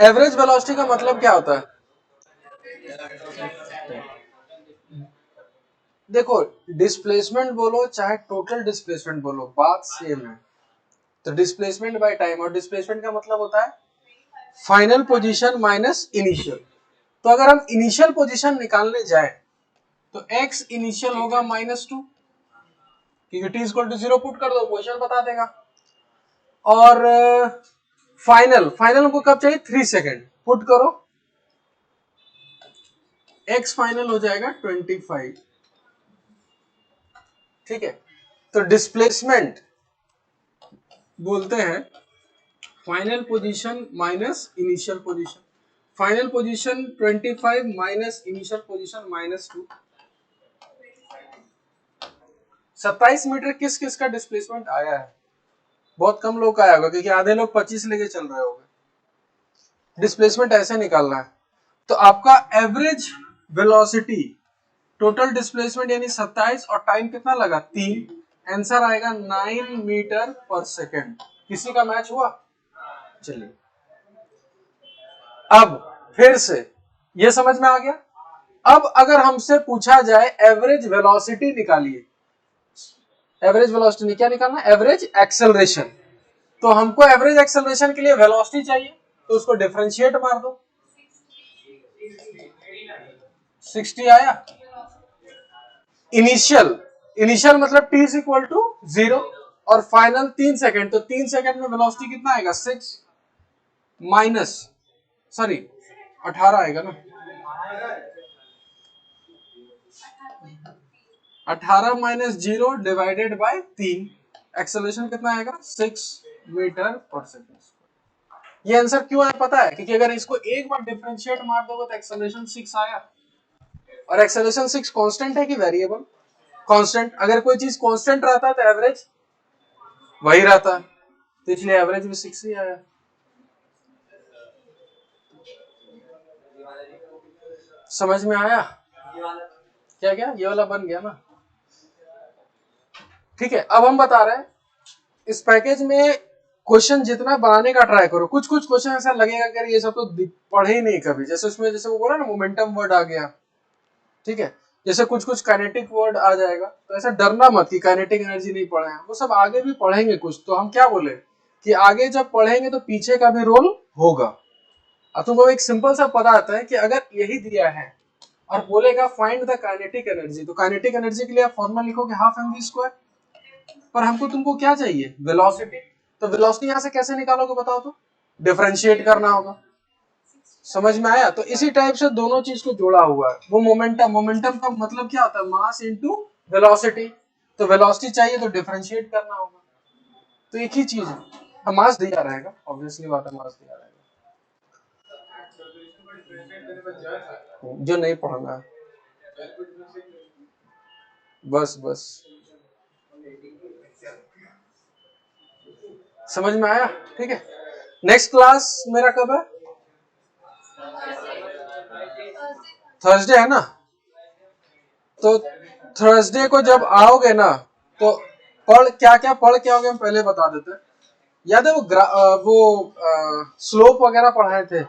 Speaker 1: एवरेज वेलोसिटी का मतलब क्या होता है? देखो, डिस्प्लेसमेंट बोलो चाहे टोटल डिस्प्लेसमेंट बोलो, बात सेम है। तो डिस्प्लेसमेंट बाय टाइम, और डिस्प्लेसमेंट का मतलब होता है फाइनल पोजीशन माइनस इनिशियल। तो अगर हम इनिशियल पोजीशन निकालने जाए तो x इनिशियल होगा -2, क्योंकि t इक्वल टू 0 पुट कर दो, पोजीशन बता देगा। और फाइनल हमको कब चाहिए? 3 सेकेंड, पुट करो, x फाइनल हो जाएगा 25। ठीक है, तो डिस्प्लेसमेंट बोलते हैं final position minus initial position. Final position 25 minus initial position -2। 27 metre किस किस का डिस्प्लेसमेंट आया है? बहुत कम लोग का आया होगा, क्योंकि आधे लोग 25 लेके चल रहे होंगे। डिस्प्लेसमेंट ऐसे निकालना है। तो आपका एवरेज वेलोसिटी, टोटल डिस्प्लेसमेंट यानी 27, और टाइम कितना लगा? 3। आंसर आएगा 9 मीटर पर सेकेंड। किसी का मैच हुआ? चलिए, अब फिर से ये समझ में आ गया। अब अगर हमसे पूछा जाए एवरेज वेलोसिटी निकालिए, एवरेज वेलोसिटी क्या निकालना? Average acceleration. तो हमको एवरेज एक्सेलरेशन के लिए वेलोसिटी चाहिए, तो उसको डिफरेंशिएट मार दो। 60 आया। इनिशियल मतलब t इज इक्वल टू 0, और फाइनल 3 सेकेंड, तो 3 सेकेंड में वेलोसिटी कितना आएगा? 6 माइनस, सॉरी 18 आएगा ना, 18 माइनस 0 डिवाइडेड बाय 3। एक्सेलरेशन कितना आएगा? 6 मीटर पर सेकेंड। ये आंसर क्यों है पता है? क्योंकि अगर इसको एक बार डिफरेंशिएट मार दोगे तो एक्सेलरेशन 6 आया। और एक्सेलरेशन 6 कांस्टेंट है कि वेरिएबल? कांस्टेंट। अगर कोई चीज कांस्टेंट रहता है तो एवरेज वही रहता है, तो इसलिए एवरेज भी 6 ही आया। समझ में आया? क्या क्या ये वाला बन गया ना? ठीक है, अब हम बता रहे हैं इस पैकेज में क्वेश्चन जितना बनाने का ट्राई करो। कुछ कुछ क्वेश्चन ऐसा लगेगा कि ये सब तो पढ़े ही नहीं कभी, जैसे उसमें जैसे वो बोला ना मोमेंटम वर्ड आ गया, ठीक है, जैसे कुछ कुछ काइनेटिक वर्ड आ जाएगा, तो ऐसा डरना मत कि काइनेटिक एनर्जी नहीं पढ़े हैं, वो सब आगे भी पढ़ेंगे कुछ। तो हम क्या बोले कि आगे जब पढ़ेंगे तो पीछे का भी रोल होगा। अब तुमको एक सिंपल सा पता आता है कि अगर यही दिया है और बोलेगा फाइंड द काइनेटिक एनर्जी, तो काइनेटिक एनर्जी के लिए आप फॉर्मूला लिखोगे 12mv²। पर हमको तुमको क्या चाहिए? वेलोसिटी। तो वेलोसिटी यहां से कैसे निकालोगे बताओ तो? डिफरेंशिएट करना होगा। समझ में आया? तो इसी टाइप से दोनों चीज को जोड़ा हुआ है। वो मोमेंटम का मतलब क्या होता है? Mass into velocity. तो वेलोसिटी चाहिए तो डिफरेंशिएट करना होगा। तो एक ही चीज है, मास दिया रहेगा, ऑब्वियसली बात है, मास दिया रहेगा। जो नहीं पढ़ना है बस बस। समझ में आया? ठीक है, नेक्स्ट क्लास मेरा कब है? थर्सडे है ना? तो थर्सडे को जब आओगे ना तो क्या पढ़ के आओगे हम पहले बता देते हैं। याद है वो स्लोप वगैरह पढ़ाए थे,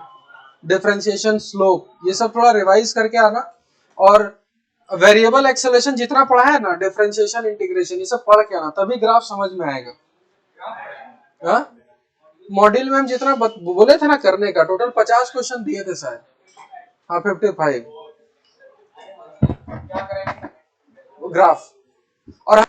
Speaker 1: डिफरेंशिएशन, स्लोप, ये सब थोड़ा रिवाइज करके आना। और वेरिएबल एक्सेलरेशन जितना पढ़ा है ना, डिफरेंशिएशन, इंटीग्रेशन, ये सब पढ़ के आना, तभी ग्राफ समझ में आएगा। मॉड्यूल में हम जितना बोले थे ना करने का, टोटल 50 क्वेश्चन दिए थे शायद। हाँ 55 ग्राफ। और